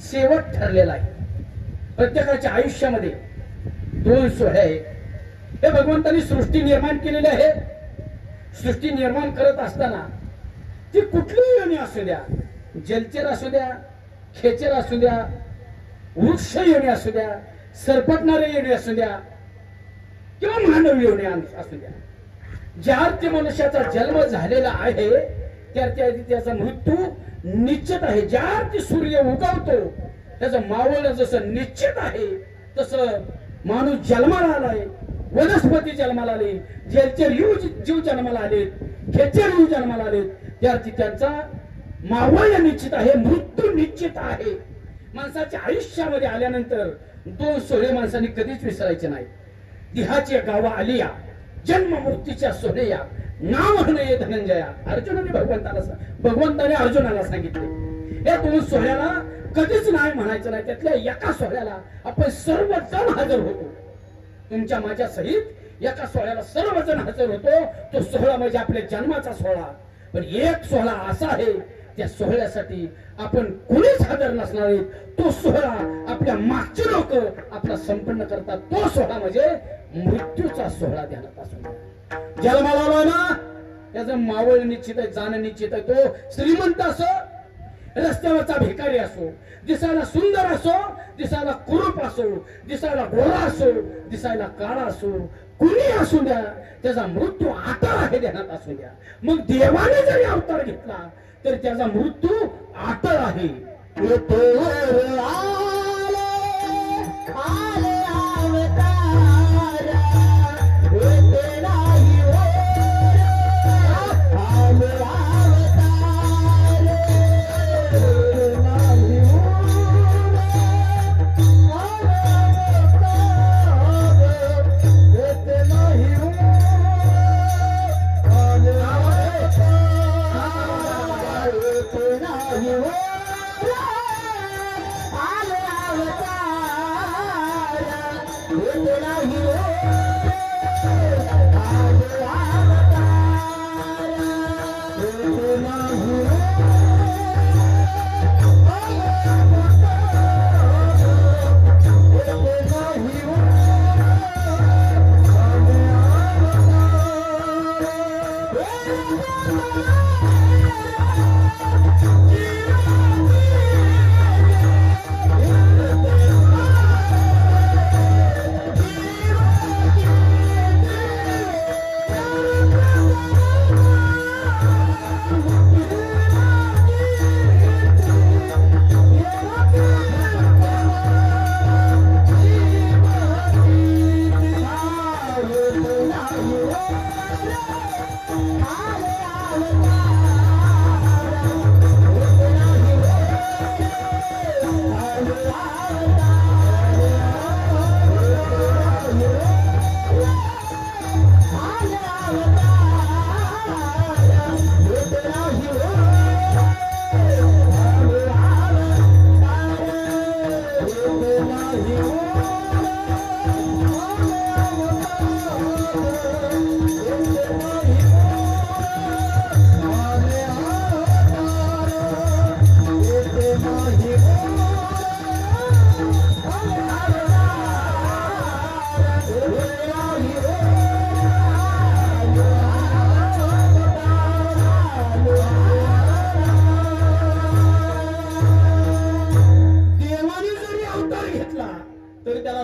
शेवट ठरलेला आहे. प्रत्येकाच्या आयुष्यामध्ये दोन सोहळे आहेत. हे भगवंतांनी सृष्टी निर्माण केलेली आहे. सृष्टी निर्माण करत असताना ती कुठलीही योनी असू द्या, जलचर असू द्या, खेचर असू द्या, वृक्ष योनी असू द्या, सरपटणारे योनी असू द्या किंवा मानव योनी असू द्या, ज्या अर्थी मनुष्याचा जन्म झालेला आहे त्याचा मृत्यू निश्चित आहे. ज्या अर्थी सूर्य उगवतो त्याचं मावळणं जसं निश्चित आहे तसं माणूस जन्माला आलाय, वनस्पती जन्माला आली, जलचर जीव जन्माला आले, खेचर जीव जन्माला आले, त्या अर्थी त्यांचा मावळणं निश्चित आहे, मृत्यू निश्चित आहे. माणसाच्या आयुष्यामध्ये आल्यानंतर दोन सोहळे माणसाने कधीच विसरायचे नाही. देहाची गावा आलिया, जन्म मृत्यूच्या सोहळ्या, नाव हृदय धनंजया. भगवंताने अर्जुनाला सांगितले या दोन सोहळ्याला कधीच नाही म्हणायचं नाही. त्यातल्या एका सोहळ्याला आपण सर्वजण हजर होतो. तुमच्या माझ्या सहित एका सोहळ्याला सर्वजण हजर होतो. तो सोहळा म्हणजे आपल्या जन्माचा सोहळा. पण एक सोहळा असा आहे त्या सोहळ्यासाठी आपण कोणीच हजर नसणार आहेत. तो सोहळा आपल्या मागचे लोक आपला संपन्न करतात. तो सोहळा म्हणजे मृत्यूचा सोहळा ध्यानात असून जन्माला आला ना त्याचं मावळ निश्चित आहे, जाणं निश्चित आहे. तो श्रीमंत असो, रस्त्यावरचा भिकारी असो, दिसायला सुंदर असो, दिसायला कुरूप असो, दिसायला गोरा असो, दिसायला काळा असो, कुणी असू द्या त्याचा मृत्यू आता आहे ध्यानात असू द्या. मग देवाने जरी अवतार घेतला तर त्याचा मृत्यू आता आहे.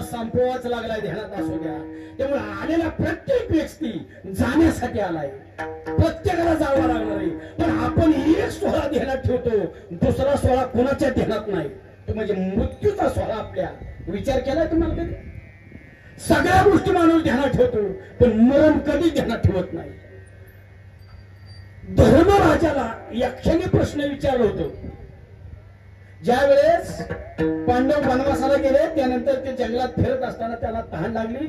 संपवाच लागलाय ध्यानात असू द्या. त्यामुळे आलेला प्रत्येक व्यक्ती जाण्यासाठी आलाय, प्रत्येकाला जावं लागणार आहे. पण आपण एक सोहळा ध्यानात ठेवतो, दुसरा सोहळा कोणाच्या ध्यानात नाही. तो म्हणजे मृत्यूचा सोहळा. आपल्या विचार केलाय तुम्हाला कधी? सगळ्या गोष्टी माणूस ध्यानात ठेवतो पण मरण कधी ध्यानात ठेवत नाही. धर्मराजाला यक्षाने प्रश्न विचारला होतो. ज्या वेळेस पांडव वनवासाला गेले त्यानंतर ते जंगलात फिरत असताना त्याला तहान लागली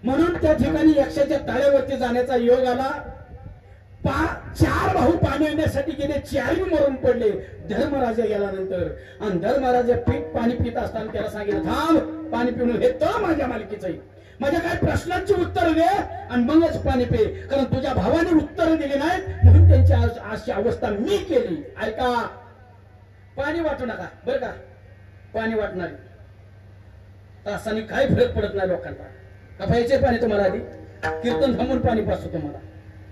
म्हणून त्या ठिकाणी यक्षाच्या तळ्यावरती जाण्याचा योग आला. 4 भाऊ पाणी आणण्यासाठी गेले, 4ही मरून पडले. धर्मराजा गेल्यानंतर आणि धर्मराजा पाणी पित असताना त्याला सांगितलं, थांब, पाणी पिऊन हे तर माझ्या मालकीचं आहे, माझ्या काही प्रश्नांची उत्तर दे आणि मगच पाणी पे, कारण तुझ्या भावाने उत्तर दिली नाहीत म्हणून त्यांची अशी अवस्था मी केली. ऐका, पाणी वाटू नका बरं का. पाणी वाटणार तासाने काय फरक पडत नाही लोकांना. का प्यायचे पाणी तुम्हाला आधी कीर्तन थांबून पाणी पाचतो तुम्हाला.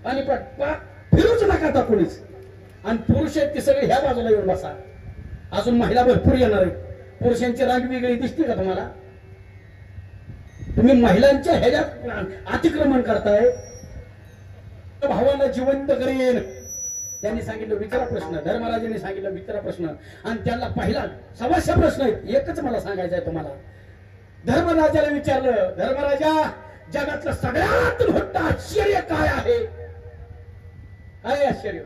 पाणी फिरूच नका आता कोणीच. आणि पुरुष आहेत ते सगळे ह्या बाजूला येऊन बसा. अजून महिला भरपूर येणार आहेत. पुरुषांची रांग वेगळी दिसते का तुम्हाला? तुम्ही महिलांच्या ह्याच्यात अतिक्रमण करताय. भावाला जिवंत करेन त्यांनी सांगितलं विचारा प्रश्न. धर्मराजांनी सांगितलं विचारा प्रश्न. आणि त्यांना पहिला 100 प्रश्न आहेत. एकच मला सांगायचं आहे तुम्हाला. धर्मराजाला विचारलं, धर्मराजा जगातलं सगळ्यात मोठं आश्चर्य काय आहे? काय आश्चर्य?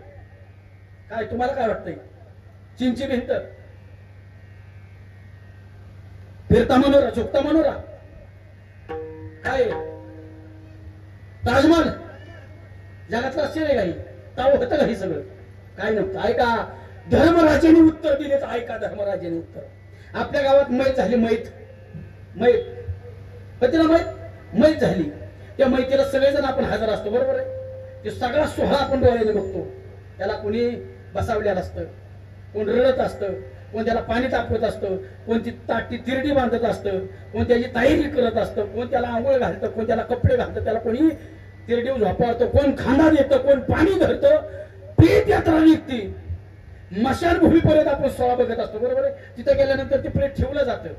काय तुम्हाला काय वाटतंय? चिंची भिंत, फिरता मनोरा, झुकता मनोरा, काय ताजमहल? जगातलं आश्चर्य काही ताव होतं काही सगळं काय नव्हतं. ऐका धर्मराजाने उत्तर दिलेच. ऐका धर्मराजाने उत्तर. आपल्या गावात मैत झाली. मैत तिला मैत झाली. त्या मैतीला सगळेजण आपण हजर असतो. बरोबर आहे. ते सगळा सोहळा आपण डोळ्याने बघतो. त्याला कोणी बसावलेलं असतं, कोण रडत असतं, कोण त्याला पाणी तापवत असतं, कोण ती ताटी तिरडी बांधत असतं, कोण त्याची तयारी करत असतं, कोण त्याला आंघोळ घालतं, कोण त्याला कपडे घालतं, त्याला कोणी तिरडी झोपावतं, कोण खांदा देतं, कोण पाणी धरतं. प्रेत यात्रा निघते. मशानभूमीपर्यंत आपण सोहळा बघत असतो. बरोबर आहे. तिथं गेल्यानंतर ते प्रेत ठेवलं जातं,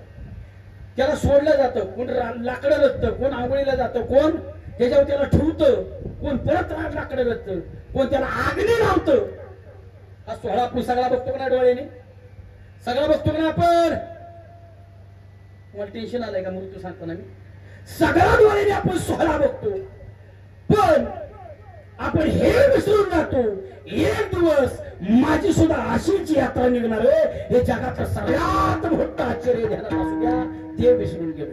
त्याला सोडलं जातं. कोण लाकडं रचतं, कोण आंघोळीला जातं, कोण त्याच्यावर त्याला ठेवतं, कोण परत लाकडं रचतं, कोण त्याला आगनी लावतं. हा सोहळा आपण सगळा बघतो ना डोळ्याने? सगळं बघतो ना आपण? मला टेन्शन आलंय का मृत्यू सांगताना? मी सगळ्या डोळ्याने आपण सोहळा बघतो. पण आपण हे विसरून जातो एक दिवस माझी सुद्धा अशीच यात्रा निघणार आहे. हे जगातलं सगळ्यात मोठं आश्चर्य ध्यानात असू द्या. ते विसरून गेलो.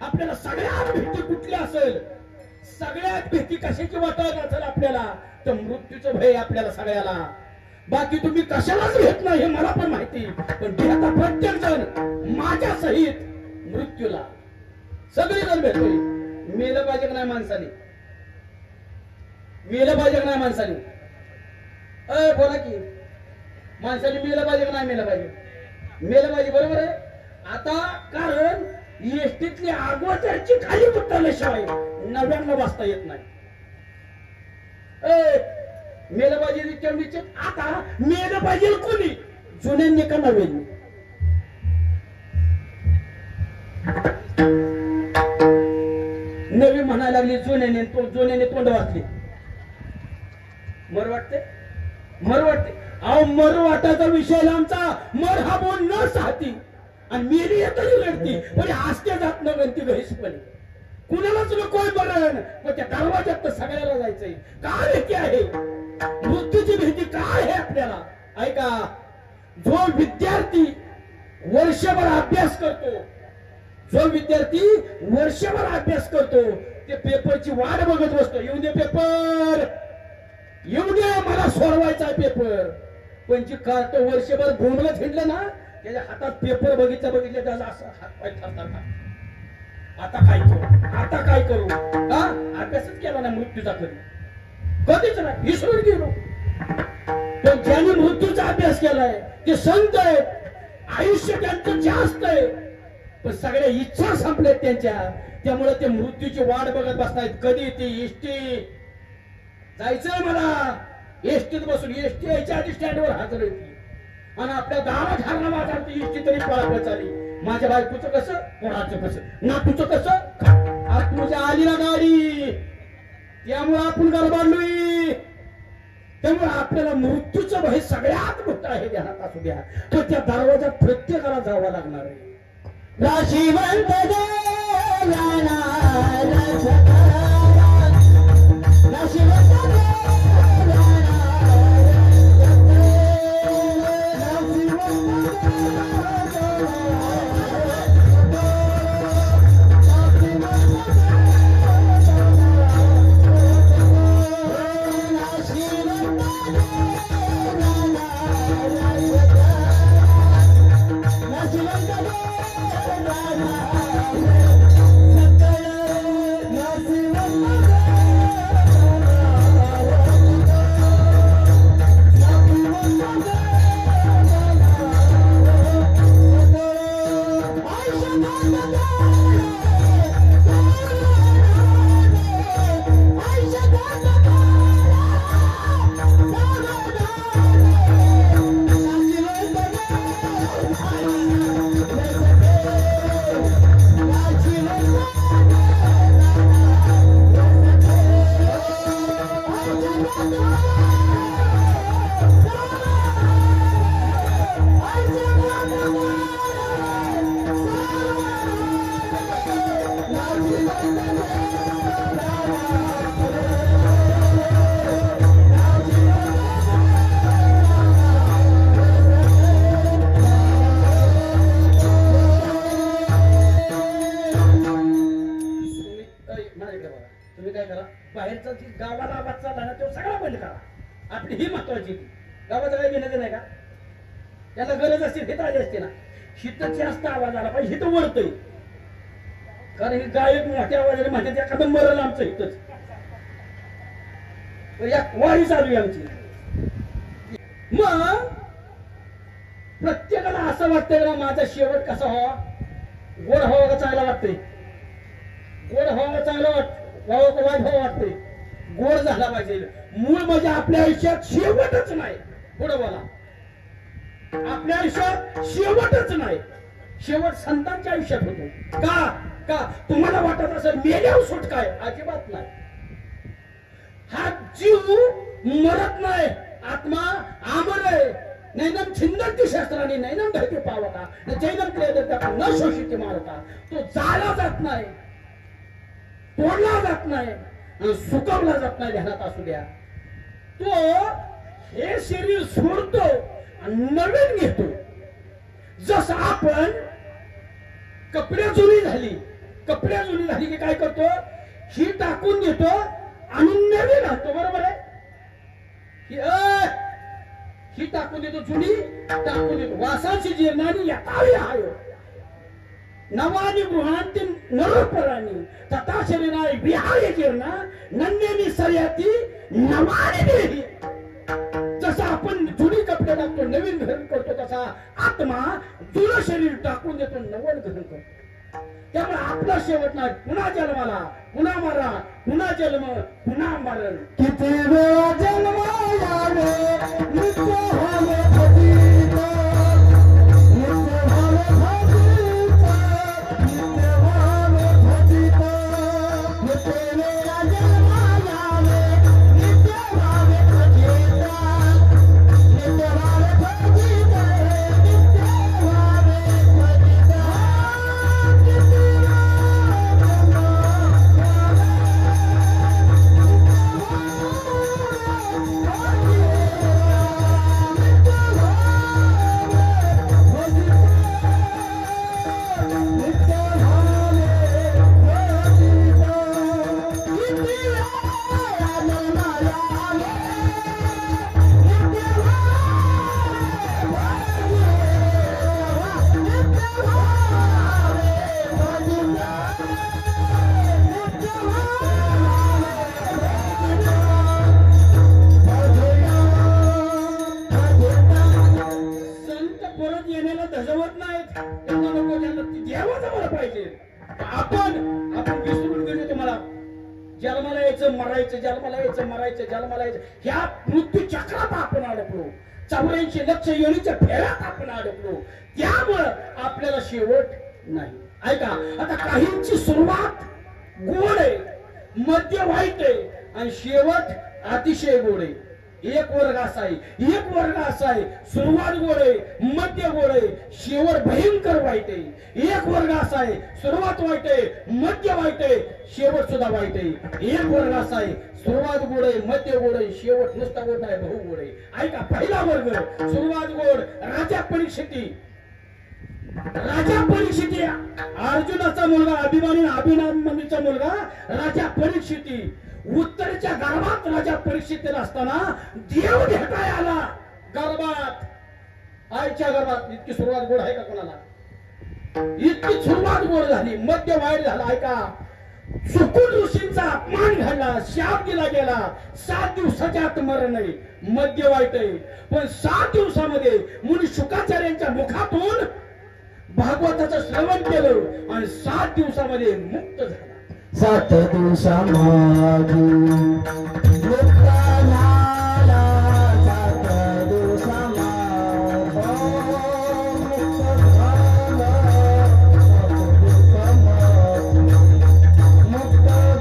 आपल्याला सगळ्यात भीती कुठली असेल? सगळ्यात भीती कशाची वाटत असेल आपल्याला? तर मृत्यूचं भय आपल्याला सगळ्याला. बाकी तुम्ही कशालाच भेट नाही हे मला पण माहिती. पण भेटा प्रत्येक जण माझ्या सहित मृत्यूला. सगळी जण भेटतोय. मेलं पाहिजे का नाही माणसाने? मेलं पाहिजे का नाही माणसाने? बोला की माणसाने मेलं पाहिजे का नाही मेलं पाहिजे? मेलं पाहिजे. बरोबर आहे. आता कारण एसटीतली अगोदरची खाली उतरल्याशिवाय 99 बसता येत नाही. मेलं पाहिजे तेवढीच. आता मेलं पाहिजे कोणी? जुन्यांनी का नव्यांनी? नवी म्हणायला लागली जुन्याने. जुन्याने तोंड वाचली. मर वाटते. मर वाटते. अहो मर वाटायचा विषय आमचा. मर हा बोल न साहती आणि मेली येतही लढती. म्हणजे हसते जात न गणती घरीसपणे. कुणालाच नकोय मरण. पण त्या दरवाज्यात तर सगळ्याला जायचंय. काय भीती आहे? मृत्यूची भीती काय आहे आपल्याला? ऐका, जो विद्यार्थी वर्षभर अभ्यास करतो, जो विद्यार्थी वर्षभर अभ्यास करतो ते पेपरची वाट बघत बसतो. येऊ दे पेपर, येऊ दे, मला सोडवायचा पेपर. पण जी कार्ट वर्षभर घुमलं फिरलं ना, त्याच्या हातात पेपर बघितलं त्याचा असं हात पाय थरथरतात. आता काय करू, आता काय करू? हा, अभ्यासच केला ना मृत्यूचा कधीच नाही, विसरून गेलो. पण ज्यांनी मृत्यूचा अभ्यास केलाय ते संत आहेत, आयुष्य त्यांचं जास्त आहे, पण सगळ्या इच्छा संपल्यात त्यांच्या. त्यामुळे ते मृत्यूची वाट बघत बसतायत. कधी ती एसटी जायचंय मला, एसटीत बसून. एसटी यायच्या आधी स्टँडवर हजर होती आणि आपल्या गावात हरणा वाजवत एसटी तरी पळापळ चालली. माझ्या बायकोचं कसं, कोणाचं कसं, नातूचं कसं. आज तुझ्या आली ना गाडी, त्यामुळे आपण गरबाडलोय. त्यामुळे आपल्याला मृत्यूचं भय सगळ्यात मोठं आहे, ध्यानात असू द्या. तर त्या दरवाजात प्रत्येकाला जावं लागणार आहे. राशीवंत तुम्ही काय करा, बाहेरचा गावाला आवाज चालला ना तो सगळा बंद करा. आपली ही महत्वाची. गावाचं काही घेण्याचं नाही का, त्याला गरज असते हित आली असते ना. हित जास्त आवाज आला पाहिजे, हित वळतय. कारण ही गायक मोठ्या आवाजाने म्हणतात एखादं मरल आमचं हितच. वारी चालू आहे आमची. मग प्रत्येकाला असं वाटतंय ना माझा शेवट कसा व्हावा, गोड हवा का चांगला वाटतंय, गोड हवा चांगला वाईट हवा वाटतंय, गोड झाला पाहिजे. मूळ म्हणजे आपल्या आयुष्यात शेवटच नाही. गोड बोला, आपल्या आयुष्यात शेवटच नाही. शेवट संतांच्या आयुष्यात होतो. का का तुम्हाला वाटत असेल मेल्यावर सुटका आहे? अजिबात नाही. हा जीव मरत नाही, आत्मा अमर आहे. नैनम छिंदती शस्त्राने नैनम धरती पावता जैनम क्लेदता न शोषित मारता. तो जाळला जात नाही, तोडला जात नाही, सुकवला जात नाही. ध्यानात असू द्या. तो हे शरीर सोडतो आणि नवीन घेतो. जसं आपण कपडे जुनी झाली की काय करतो, ही टाकून घेतो आणि नवीन घालतो. बरोबर आहे. ही टाकून देतो, जुनी टाकून देतो. वासाची जीर्णानी यथावी आयो नवानी गृहांती नरोपराणी तथा शरीराय विहाय जीर्णा नन्यनी सर्याती नवानी देही. जसा आपण जुनी कपडे टाकतो, नवीन ग्रहण करतो, तसा आत्मा जुनं शरीर टाकून देतो, नवं ग्रहण करतो. त्यामुळे आपला शेवट नाही. पुन्हा जन्माला, पुन्हा मरा, पुन्हा जन्म, पुन्हा मरण. किती वेळा जन्म यावे नित्य व्हावे फजित, नित्य व्हावे फजित, नित्य व्हावे फजित. किती वेळा जन्म यावे नित्य व्हावे फजित, नित्य व्हावे फजित, नित्य व्हावे फजित. यायचं मरायचं, जन्माला यायचं मरायचं, जन्माला यायचं, ह्या मृत्यू चक्रात आपण अडकलो. 84 लक्ष योनीच्या फेऱ्यात आपण अडकलो. त्यामुळं आपल्याला शेवट नाही. ऐका, आता काहींची सुरुवात गोड आहे, मध्य वाईट आहे आणि शेवट अतिशय गोड आहे. एक वर्ग असा आहे, एक वर्ग असा आहे, सुरुवात गोड आहे, मध्य गोड आहे, शेवट भयंकर वाईट आहे. एक वर्ग असा आहे, सुरुवात वाईट आहे, मध्य वाईट आहे, शेवट सुद्धा वाईट आहे. एक वर्ग असा आहे, सुरुवात गोड आहे, मध्य गोड आहे, शेवट नुसता गोड नाही, बहु गोड आहे. ऐका, पहिला वर्ग सुरुवात गोड, राजा परीक्षिती. राजा परीक्षिती अर्जुनाचा मुलगा, अभिमन्यूचा मुलगा राजा परीक्षिती. उत्तरेच्या गर्भात राजा परीक्षितीला असताना देव भेटाय आला गर्भात, आईच्या गर्भात. इतकी सुरुवात गोड आहे का कोणाला? इतकी सुरुवात गोड झाली, मध्य वाईट झाला. ऐका, चुकून ऋषींचा अपमान घडला, शाप दिला गेला. 7 दिवसाच्या आत मरण आहे, मध्य वाईट आहे. पण 7 दिवसामध्ये मुनी शुकाचार्यांच्या मुखातून भागवताचं श्रवण केलं आणि 7 दिवसामध्ये मुक्त झाला. 7 दिवसामागे मुक्त झाला, 7 दिवसामागे मुक्त झाला, 7 दिवसामागे मुक्त झाला,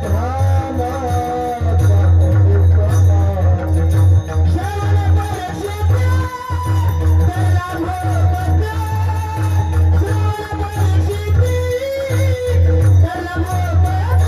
7 दिवसामागे श्रवण परीक्षिती त्याला भोपत, श्रवण परीक्षिती त्याला भोपत.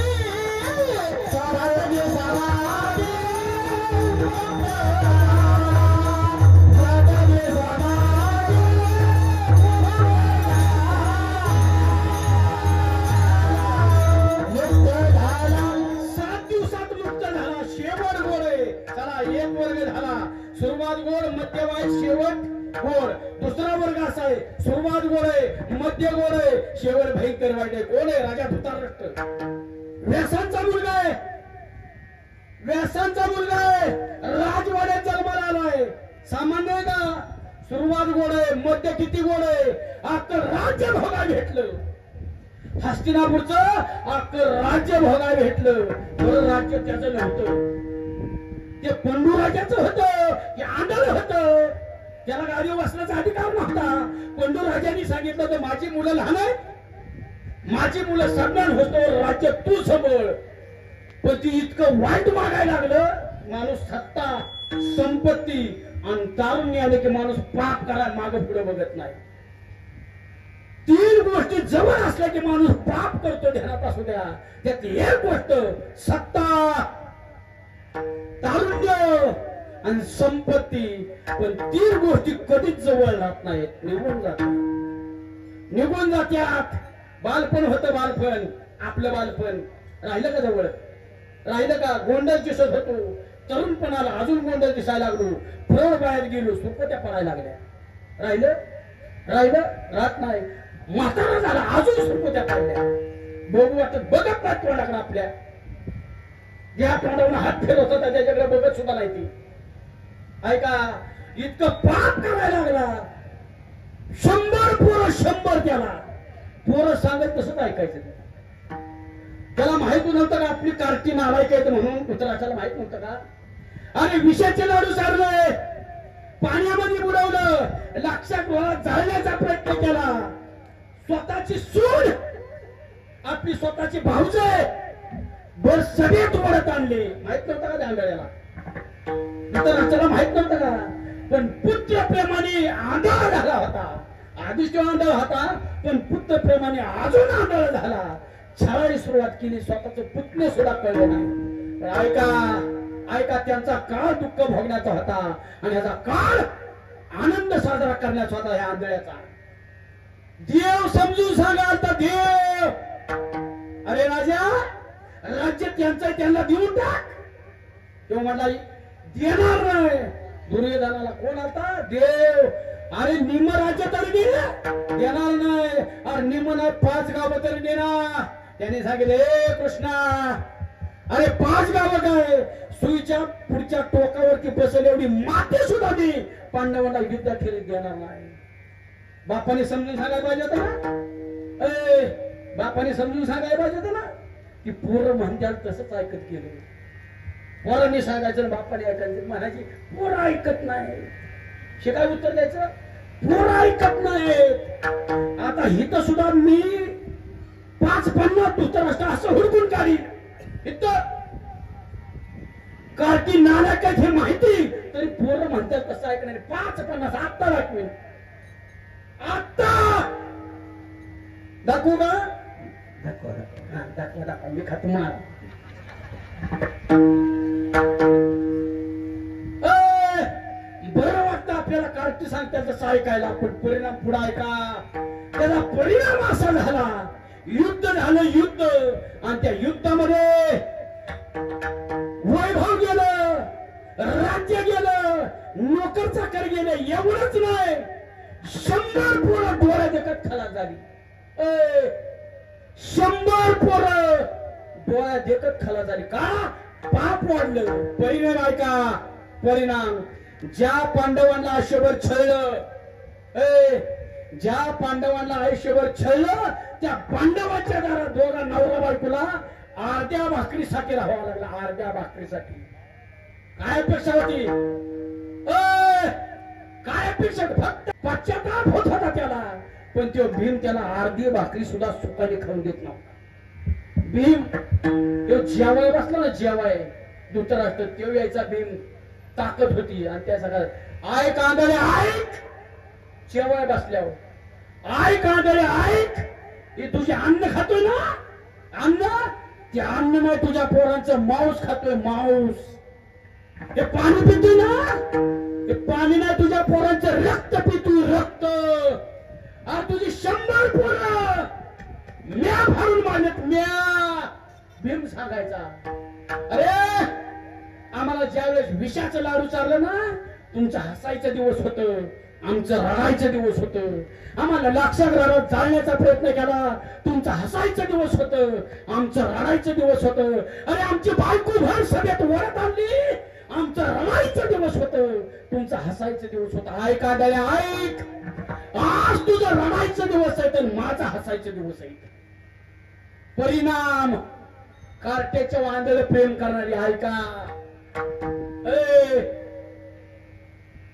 सुरुवात गोड, मध्य वाईट, शेवट गोड. दुसरा वर्ग असा आहे, सुरुवात गोड आहे, मध्य गोड आहे, शेवट भयंकर वाईट आहे. कोण आहे? राजा धृतराष्ट्र. व्यासांचा मुलगा आहे, व्यासांचा मुलगा आहे, राजवाड्यात जन्माला आलाय. सामान्य आहे का? सुरुवात गोड आहे, मध्य किती गोड आहे, अख्खं राज्य भोगा भेटलं. हस्तिनापूरचं अख्खं राज्य भोगा भेटलं. बरं, राज्य त्याचं नव्हतं, ते पंडू राजाचं होतं, ते आंधळ होतं, त्याला गाडीवर बसण्याचा अधिकार नव्हता. पंडू राजांनी सांगितलं तर माझी मुलं लहान आहे, माझी मुलं सज्ञान होतो, राज्य तू सांभाळ. पण ती इतकं वाईट मागायला लागलं. माणूस सत्ता, संपत्ती आणि तारुण्य आले की माणूस पाप करायला मागे पुढे बघत नाही. 3 गोष्टी जवळ असल्या की माणूस पाप करतो. ध्यानात असू द्या, त्यात एक गोष्ट सत्ता, तारुण्य आणि संपत्ती. पण 3 गोष्टी कधीच जवळ राहत नाहीत, निघून जातात, निघून जात्यात. बालपण होतं, बालपण, आपलं बालपण राहिलं का जवळ? राहिलं का? गोंडल दिसत होतो, तरुणपणाला अजून गोंडल दिसायला लागलो, प्रौढ बाहेर गेलो, सुरपत्या पडायला लागल्या. राहिलं? राहिलं? राहत नाही. म्हातारा झाला, अजून सुरपत्या पडल्या. बघू वाटत बघत नाही तोंडाकडे आपल्या. ज्या तोंडावर हात फेरत होता त्याच्याकडे बघत सुद्धा नाही ती. ऐका, इतकं पाप करायला लागला. 100 पोरं 100 त्याला. पोरं सांगत तसंच ऐकायचं. त्याला माहित नव्हतं का आपली कार्टी नालायक आहेत म्हणून? कुत्राच्याला माहित नव्हतं का? आणि विषाचे लाडू सारले, पाण्यामध्ये बुडवलं, लक्षात जाळण्याचा प्रयत्न केला. स्वतःची सूड, आपली स्वतःची भाऊजे बर सगळ्यात वरत आणले. माहित नव्हतं का आंधळ्याला? कुत्राच्याला माहित नव्हतं का? पण पुत्र प्रेमाने आंधळ झाला होता. आधीच तो आंधळ होता, पण पुत्र प्रेमाने अजून आंधळ झाला. छळायला सुरुवात केली, स्वतःचं पुतणे सुद्धा कळले नाही. पण ऐका, ऐका, त्यांचा काळ दुःख भोगण्याचा होता आणि याचा काळ आनंद साजरा करण्याचा होता. ह्या आंधळ्याचा देव समजून सांगाल तर देव, अरे राजा, राज्य त्यांचं त्यांना देऊन टाक. तेव्हा म्हटला देणार नाही. दुर्योधनाला कोण आता? देव. अरे निम राज्य तरी देणार नाही. अरे निम नाही, 5 गावं तरी देणार. त्याने सांगितले, कृष्णा, अरे 5 गावं काय, सुईच्या पुढच्या टोकावरती बसेल एवढी माती सुद्धा दे, पांडवांना युद्ध खेळीत देणार नाही. बापाने समजून सांगायला पाहिजे होतं ना? बापाने समजून सांगायला पाहिजे होतं ना की पोरं म्हणत्याल तसंच ऐकत गेले. पोरांनी सांगायचं बापाने ऐकायचं, म्हणायची पोरं ऐकत नाही. हे काय उत्तर द्यायचं? पोरं ऐकत नाहीत. आता हिथं सुद्धा मी 5-50 धृतराष्ट्र असं हुडकून काढी. इथं कार्टी नाना काय हे माहिती तरी पोरं म्हणतात कसं ऐकणार. 5-50 आत्ता दाखवेन, आत्ता दाखवू का? दाखवा मी खातो मार. बरं वाटतं आपल्याला कार्टी सांगतात तसं ऐकायला, पण परिणाम पुढे ऐका. त्याचा परिणाम असा झाला, युद्ध झालं युद्ध, आणि त्या युद्धामध्ये वैभव गेलं, राज्य गेलं, नोकर चाकर गेले. एवढंच नाही, 100 पोरं डोळ्या देखत खलास झाली. 100 पोरं डोळ्या देखत खलास झाली. का? पाप वाढलं. परिणाम ऐका, परिणाम ज्या पांडवांना आयुष्यभर छळलं, ज्या पांडवांना आयुष्यभर छळलं, त्या पांडवांच्या दारात दोघा नवरा बायकोला अर्ध्या भाकरीसाठी राहावं लागला. अर्ध्या भाकरीसाठी. काय अपेक्षा होती? काय अपेक्षा? फक्त पश्चाताप होत होता त्याला, पण तो भीम त्याला अर्धी भाकरी सुद्धा सुखाने खाऊन देत नव्हता. भीम तो जेवाय बसला ना, जेवाय धृतराष्ट्र तो यायचा. भीम ताकद होती, आणि त्या सगळ्यात ऐक आंधळे ऐक, जेवाय बसल्यावर ऐक आंधळे ऐक, हे तुझे अन्न खातोय ना, अन्न, ते अन्न नाही तुझ्या पोरांचं मांस खातोय, मांस. हे पाणी पितोय ना, ते पाणी नाही तुझ्या पोरांचं रक्त पितोय, रक्त. तुझी 100 पोरं म्या भरून मारलेत, म्या. भीम सांगायचा, अरे आम्हाला ज्यावेळेस विषाचं लाडू चाललं ना, तुमचं हसायचं दिवस होतं, आमचं रडायचं दिवस होतं. आम्हाला लाक्षागृहात जाळण्याचा प्रयत्न केला, तुमचं हसायचं दिवस होतं, आमचं रडायचं दिवस होतं. अरे आमची बायको भर सभेत वरत आणली, आमचं रडायचं दिवस होतं, तुमचं हसायचं दिवस होतं. ऐक आंधळ्या ऐक, आज तुझं रडायचं दिवस आहे तर माझा हसायचं दिवस आहे. परिणाम कार्ट्याच्या वांदळ प्रेम करणारी ऐका,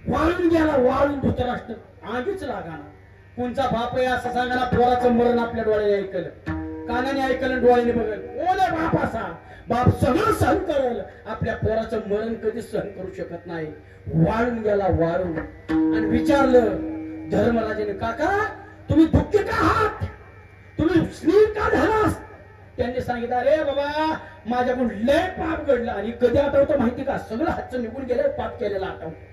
वाळून गेला, वाळून धृतराष्ट्र आगीच लागाना. कोणचा बाप आहे असं सांगाना, पोराचं मरण आपल्या डोळ्याने ऐकलं, कानाने ऐकलं, डोळ्याने बघल. ओले बाप असा, बाप सगळं सहन करेल, आपल्या पोराचं मरण कधीच सहन करू शकत नाही. वाळून गेला, वाळून. आणि विचारलं धर्मराजाने, काका तुम्ही दुःखी का आहात, तुम्ही स्नेह का झालास? त्यांनी सांगितलं, अरे बाबा माझ्याकडून लय पाप घडलं. आणि कधी आठवतं माहिती का? सगळं हातचं निघून गेलं, पाप केलेला आठवतं.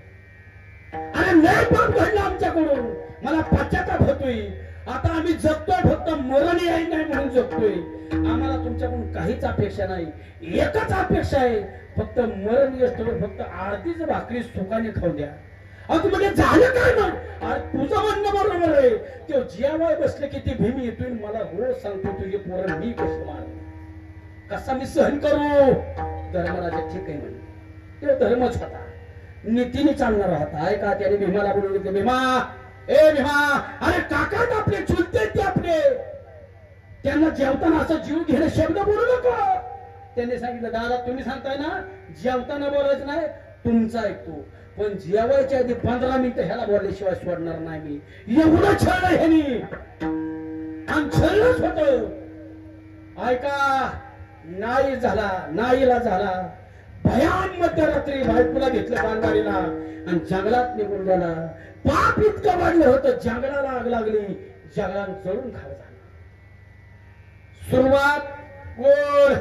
अरे लय पाप घडलं आमच्याकडून, मला पश्चाताप होतोय. आता आम्ही जगतोय, फक्त मरण याय नाही म्हणून जगतोय. आम्हाला तुमच्याकडून काहीच अपेक्षा नाही, एकच अपेक्षा आहे, फक्त मरण येतो, फक्त अर्धीच भाकरी सुखाने खाऊ द्या. अगं म्हणजे झालं काय मग? तुझं म्हणणं बरोबर आहे. तो जेवाय बसले की ते भीम येतोय, मला रोज सांगतो तुझे पोरं मी कसं मार, कसा मी सहन करू? धर्मराजा ठीक आहे म्हणे, तो धर्मच होता, नीतीने चालणार होता. ऐका, त्याने भीमाला बोलून घेतले, भीमा, ए भीमा, अरे काकात आपले चुलते ते आपले, त्यांना जेवताना असं जीव घेणं शब्द बोलू नको. त्यांनी सांगितलं, दादा तुम्ही सांगताय ना जेवताना बोलायचं नाही, तुमचा ऐकतो, पण जेवायच्या आधी 15 मिनिटं ह्याला बोलल्याशिवाय सोडणार नाही मी. एवढं छळ ह्यानी, आणि छळच होत. ऐका, नाही झाला, नाहीला झाला. भयान मध्यरात्री बायकोला घेतलं बांधवाडीला आणि जंगलात निघून गेला. पाप इतकं वाढलं होतं, जंगलाला आग लागली, जंगलात जळून खाव झाला. सुरुवात गोड,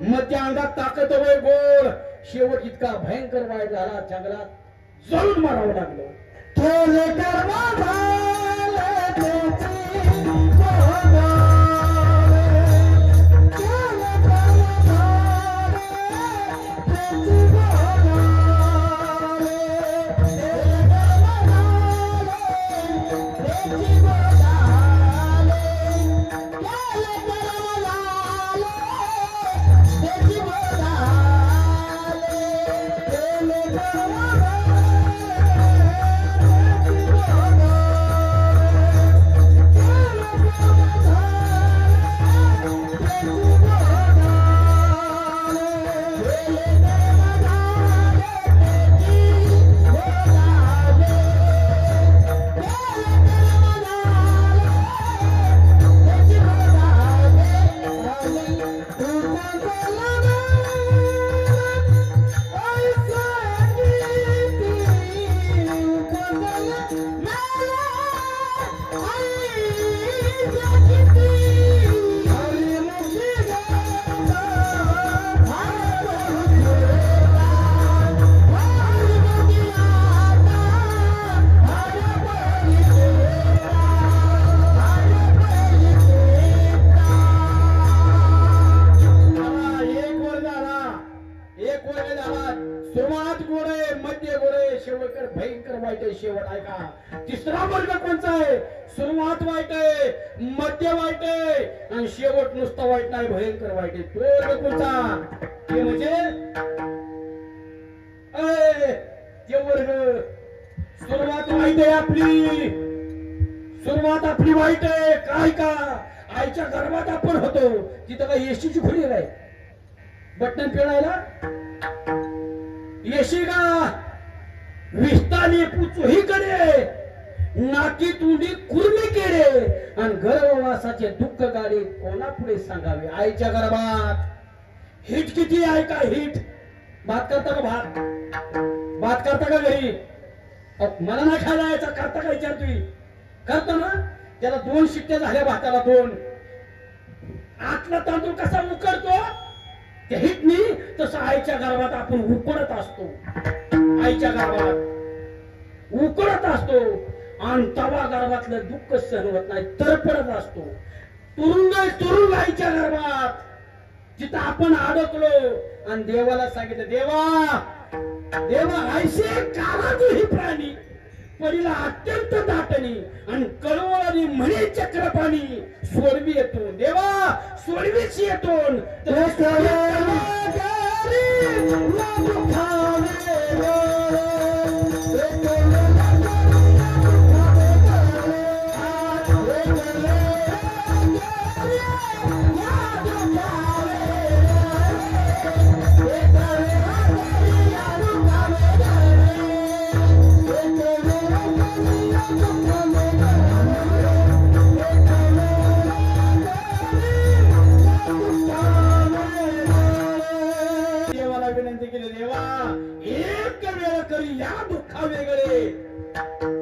मध्य अंगात ताकद होय गोड, शेवट इतका भयंकर वाईट झाला, जंगलात जळून मारावं लागलं. Oh एक वर्ग झाला, सुरुवात गोड आहे, मध्य गोड आहे, शेवट भयंकर वाईट आहे. शेवट आहे का? तिसरा वर्ग कोणता आहे? सुरुवात वाईट आहे, मध्य वाईट आहे आणि शेवट नुसता वाईट नाही, भयंकर वाईट आहे. तो वर्ग कोणता? ते म्हणजे ते वर्ग सुरुवात वाईट आहे आपली, सुरुवात आपली वाईट आहे. काय का? आईच्या गर्भात आपण होतो, तिथं काय एसीची खोली आहे? बटन पिळायला येशी का? विस्तानी पुचही कडे, नाकी तुंडी कुर्मी केडे आणि गर्भवासाचे दुःख गाडी कोणा पुढे सांगावे? आईच्या गर्भात हिट किती आहे का? हिट भात करता का? भात करता का घरी? मला ना खायला यायचा, करता का विचार? तुम्ही करता ना? त्याला 2 शिट्ट्या झाल्या भाताला, 2. आतला तांदूळ कसा उकडतो त्या हिटनी, तसं आईच्या गर्भात आपण उकडत असतो. आईच्या गर्भात उकडत असतो आणि तवा गर्भातलं दुःख सहन होत नाही, तरपडत असतो. तुरुंग आईच्या गर्भात, जिथं आपण अडकलो आणि देवाला सांगितलं, देवा आयसे काला ही प्राणी पडीला अत्यंत दाटणी आणि कळवळणी म्हणे चक्रपाणी सोडवी येतो. देवा सोडवीच येतो.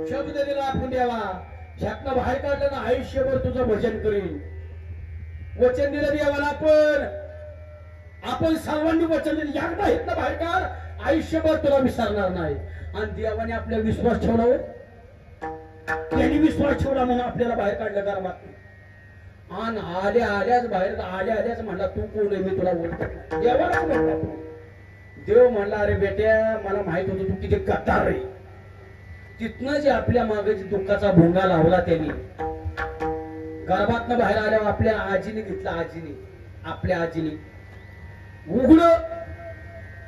शब्द दिला आपण देवा, ह्यातनं बाहेर काढलं ना आयुष्यभर तुझं भजन करीन. वचन दिलं देवाला आपण सर्वांनी वचन दिलं, एकदा ह्यातनं बाहेर काढ, आयुष्यभर तुला विसरणार नाही. आणि देवाने आपल्याला विश्वास ठेवला हो, त्यांनी विश्वास ठेवला म्हणून आपल्याला बाहेर काढलं गर्भात. आणि आल्याच बाहेर आल्याच म्हणला, तू कोण आहे? मी तुला ओळखत. देवाला म्हणला, देव म्हणला, अरे बेट्या, मला माहित होतं तू किती गद्दार आहे. तिथनं जे आपल्या मागे दुःखाचा भोंगा लावला त्यांनी, गर्भातनं बाहेर आल्यावर आपल्या आजीने घेतला, आपल्या आजीने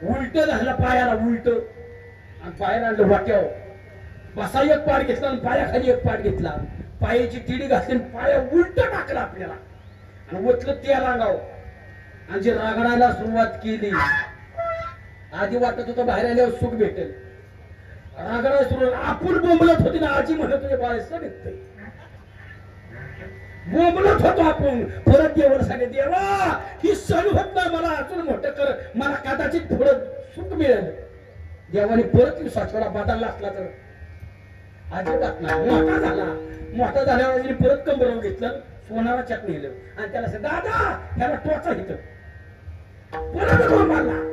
उलट झालं पायाला, उलट, आणि बाहेर आणलं वाट्यावर. बसा एक पाठ घेतला आणि पायाखाली एक पाठ घेतला, पायाची तिडी घातली, पाया उलट टाकला आपल्याला आणि ओतलं त्या रांगाव. आणि जे रागडायला सुरुवात केली, आधी वाटत होतं बाहेर आल्यावर सुख भेटेल, रागडा सुरू आपण बोंबलत होती ना. आजी म्हणत तुझे बाळाचं निघतंय, बोंबलत होतो आपण. परत देवाला सांगितलं, देवा ही सण होत नाही, मला अजून मोठं कर, मला कदाचित थोडं सुख मिळेल. देवाने परत विश्वास थोडा बदलला असला तर अजिबात नाही. मोठा झाल्यावर परत कंबरवर घेतलं, सोनारा चट नेलं आणि त्याला सांगितलं, दादा ह्याला टोचा इथं. परत मारला.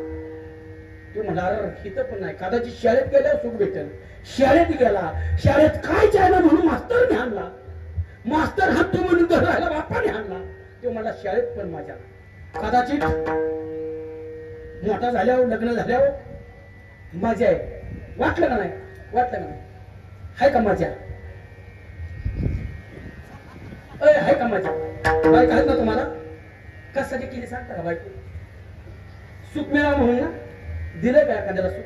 तो म्हणला, इथं पण नाही, कदाचित शाळेत गेल्यावर सुख भेटेल. शाळेत गेला, शाळेत काय जायला म्हणून मास्तरने आणला, मास्तर हात म्हणून घर राहिला, बापाने आणला. तो मला शाळेत पण माझ्या कदाचित मोठा झाल्यावर, लग्न झाल्यावर मजा आहे. वाटलं का नाही? वाटलं का नाही? हाय का मजा? हाय का मजा? बाईक आहेत ना तुम्हाला? कशासाठी केली सांगता का? बायको सुख मिळावं म्हणून ना, दिलं का एखाद्याला सुख?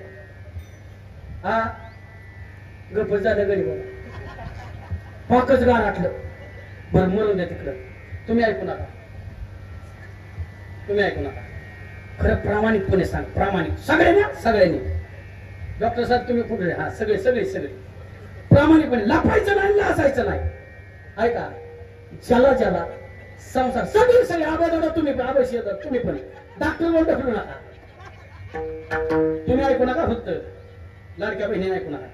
हा, गप्प झालं गरीब, पाकच गार आटलं. बरं, मरून द्या तिकडं. तुम्ही ऐकू नका, खरं प्रामाणिकपणे सांग, प्रामाणिक सगळ्यांनी. डॉक्टर साहेब तुम्ही कुठे? हा, सगळे प्रामाणिकपणे, लपायचं नाही, लासायचं नाही. ऐका, ज्याला संसार सगळे आबादा, तुम्ही पण डॉक्टर वर ढकलू नका. तुम्ही ऐकू नका, फक्त लाडक्या बहिणी ऐकू नका.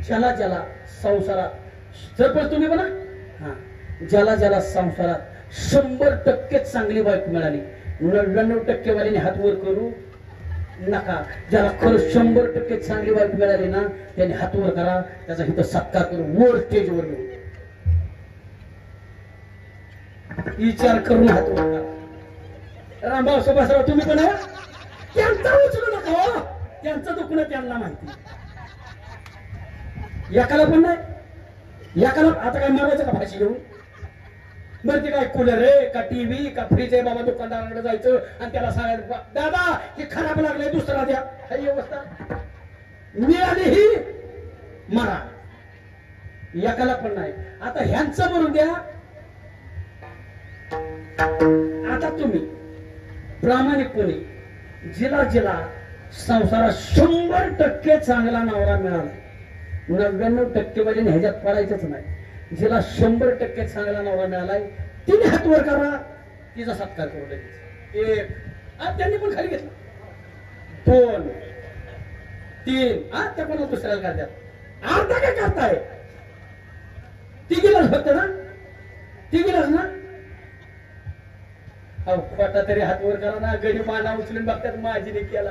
ज्याला संसारात सरपंच तुम्ही बना, हा, ज्याला संसारात 100% चांगली बायको मिळाली, 99% वालीने हात वर करू नका. ज्याला खरं 100% चांगली बायको मिळाली ना, त्याने हात वर करा, त्याचा इथं सत्कार करू, वर स्टेजवर घेऊ. विचार करून हात वर करा. रामभाऊ सुभाषराव तुम्ही पण त्यांचा उचलू नका हो, त्यांचं दुखणं त्यांना माहिती. एकाला पण नाही, एकाला आता काय मारायचं का फाशी घेऊन? बरं ते काय कूलर आहे का टीव्ही का फ्रीज आहे बाबा, दुकानदाराकडे जायचं आणि त्याला सांगायचं दादा हे खराब लागलंय दुसरा द्या. ही व्यवस्था मिळाली ही मारा, एकाला पण नाही. आता ह्यांचं भरून द्या. आता तुम्ही प्रामाणिकपणे जिला जिला संसारात 100% चांगला नवरा मिळाला, 99% वाले ह्याच्यात पडायचंच नाही. जिला 100% चांगला नवरा मिळालाय तिने हात वर करा, तिचा सत्कार करू लगेच. 1 त्यांनी पण खाली घेतला, 2 3 त्या पण दुसऱ्याला करतात. अर्धा काय करताय? तिघीलाच फक्त ना, तिघीलाच ना. खोटा तरी हात वर करा ना, गरीब माना उचलून बघतात माझीने केला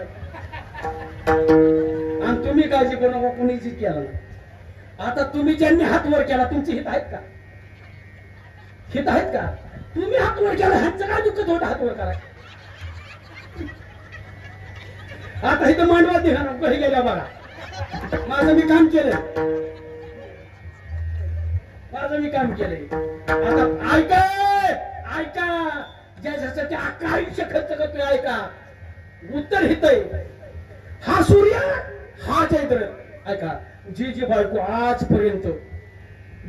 आणि तुम्ही काळजी करू नका कुणीची केला ना. आता तुम्ही ज्यांनी हात वर केला तुमचे हित आहेत का? हित आहेत का? तुम्ही हात वर केला, ह्यांचं काय दुःख होतं हात वर करा. आता इथं मांडवा दिला घरी गेल्या बघा, माझं मी काम केलं, माझं मी काम केलंय. आता ऐका ऐका, ज्याच्यासाठी अख्खा आयुष्य खर्च करतोय ऐका, उत्तर हित आहे. हा सूर्य हा चैत्र. ऐका, जी बायको आजपर्यंत,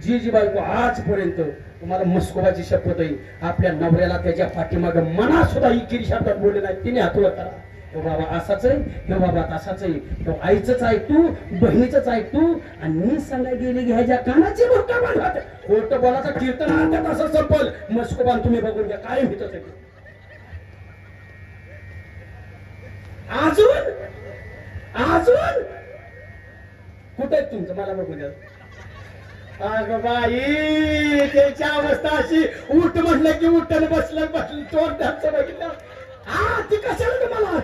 जी बायको आजपर्यंत तुम्हाला मस्कोबाची शपथ आहे, आपल्या नवऱ्याला त्याच्या पाठीमाग मनात सुद्धा इकिरी शब्दात बोलले नाही, तिने हातवर करा. तो बाबा असाच आहे, तो बाबा तसाच आहे, तो आईच ऐकतो, बहिणीच ऐकतो. आणि मी सांगाय गेली ह्याच्या कानाची मोठा बांधत खोट बोलाचं कीर्तन अर्ध्यात असं संपल. मस्कोबान तुम्ही बघून घ्या काय होत ते. अजून अजून कुठे तुमचं मला बघून द्या. अगं बाई त्याची अवस्था अशी, उठ म्हटलं की उठण, बसलं तोंड त्यांचं बघितलं. ती कशाला तुम्हाला,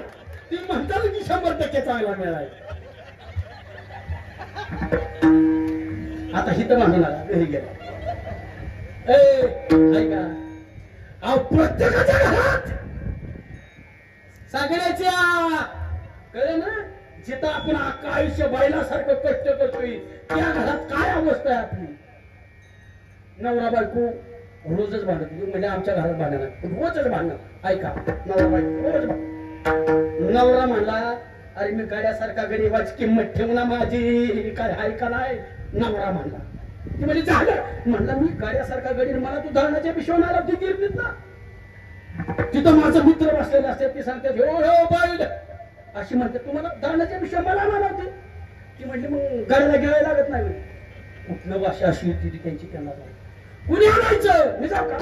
ती म्हणतात की 100% चांगला मिळाला. आता हित म्हणून आला घरी गेला. ऐका, प्रत्येकाच्या घरात सगळ्याच्या कळे ना, जिथं आपण अख्खा आयुष्य बैलासारखं कष्ट करतोय त्या घरात काय अवस्था आहे आपली. नवरा बायको रोजच भांडत, म्हणजे आमच्या घरात भांडणार रोजच भांडणार. ऐका, नवरा बायको रोज नवरा म्हणला अरे मी गाड्यासारखा गरीबाची किंमत ठेवू ना माझी, काय ऐका नाही. नवरा म्हणला ती म्हणजे झालं, म्हणलं मी गाड्यासारखा गरीब, मला तू धरणाच्या पिशवून आला ती गिरलीत ना. तिथं माझं मित्र बसलेले असते, ते सांगतात हो हो बैल अशी म्हणते, तुम्हाला धरणाच्या पिशव्या मला म्हणावते. ती म्हणली मग गाड्याला घ्यायला लागत नाही. कुठलं भाषा अशी होती त्यांची, त्यांना कुणी आणायचं मी जाऊ का?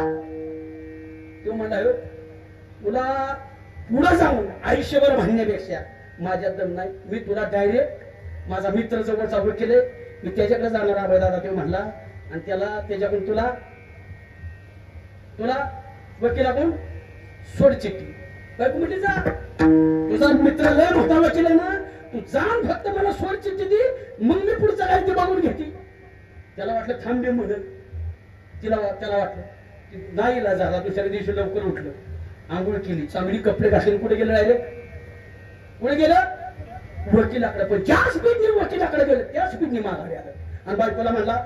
तो म्हणला तुला पुढं जाऊन आयुष्यभर म्हणण्यापेक्षा माझ्यात दम नाही, मी तुला डायरेक्ट माझा मित्र जवळचा वकील आहे, मी त्याच्याकडे जाणार आहे दादा. तो म्हणला आणि त्याला त्याच्याकडून तुला तुला वकिलाकडून सोड चिठ्ठी. बायको म्हटली जा, तुझा मित्र लय मोठा वकील आहे ना, तू जाण फक्त मला सोड चिठ्ठी दे, मग मी पुढचं काय ते बघून घेते. त्याला वाटलं थांबे म्हणत, त्याला वाटलं नाही इला झाला. दुसऱ्या दिवशी लवकर उठलं, आंघोळ केली, चांगली कपडे घासून कुठे गेले राहिले, कुठे गेलं वकिलाकडे. पण ज्या स्पीडने वकिलाकडे गेलं त्या स्पीडने माघारी आलं आणि बायकोला म्हणला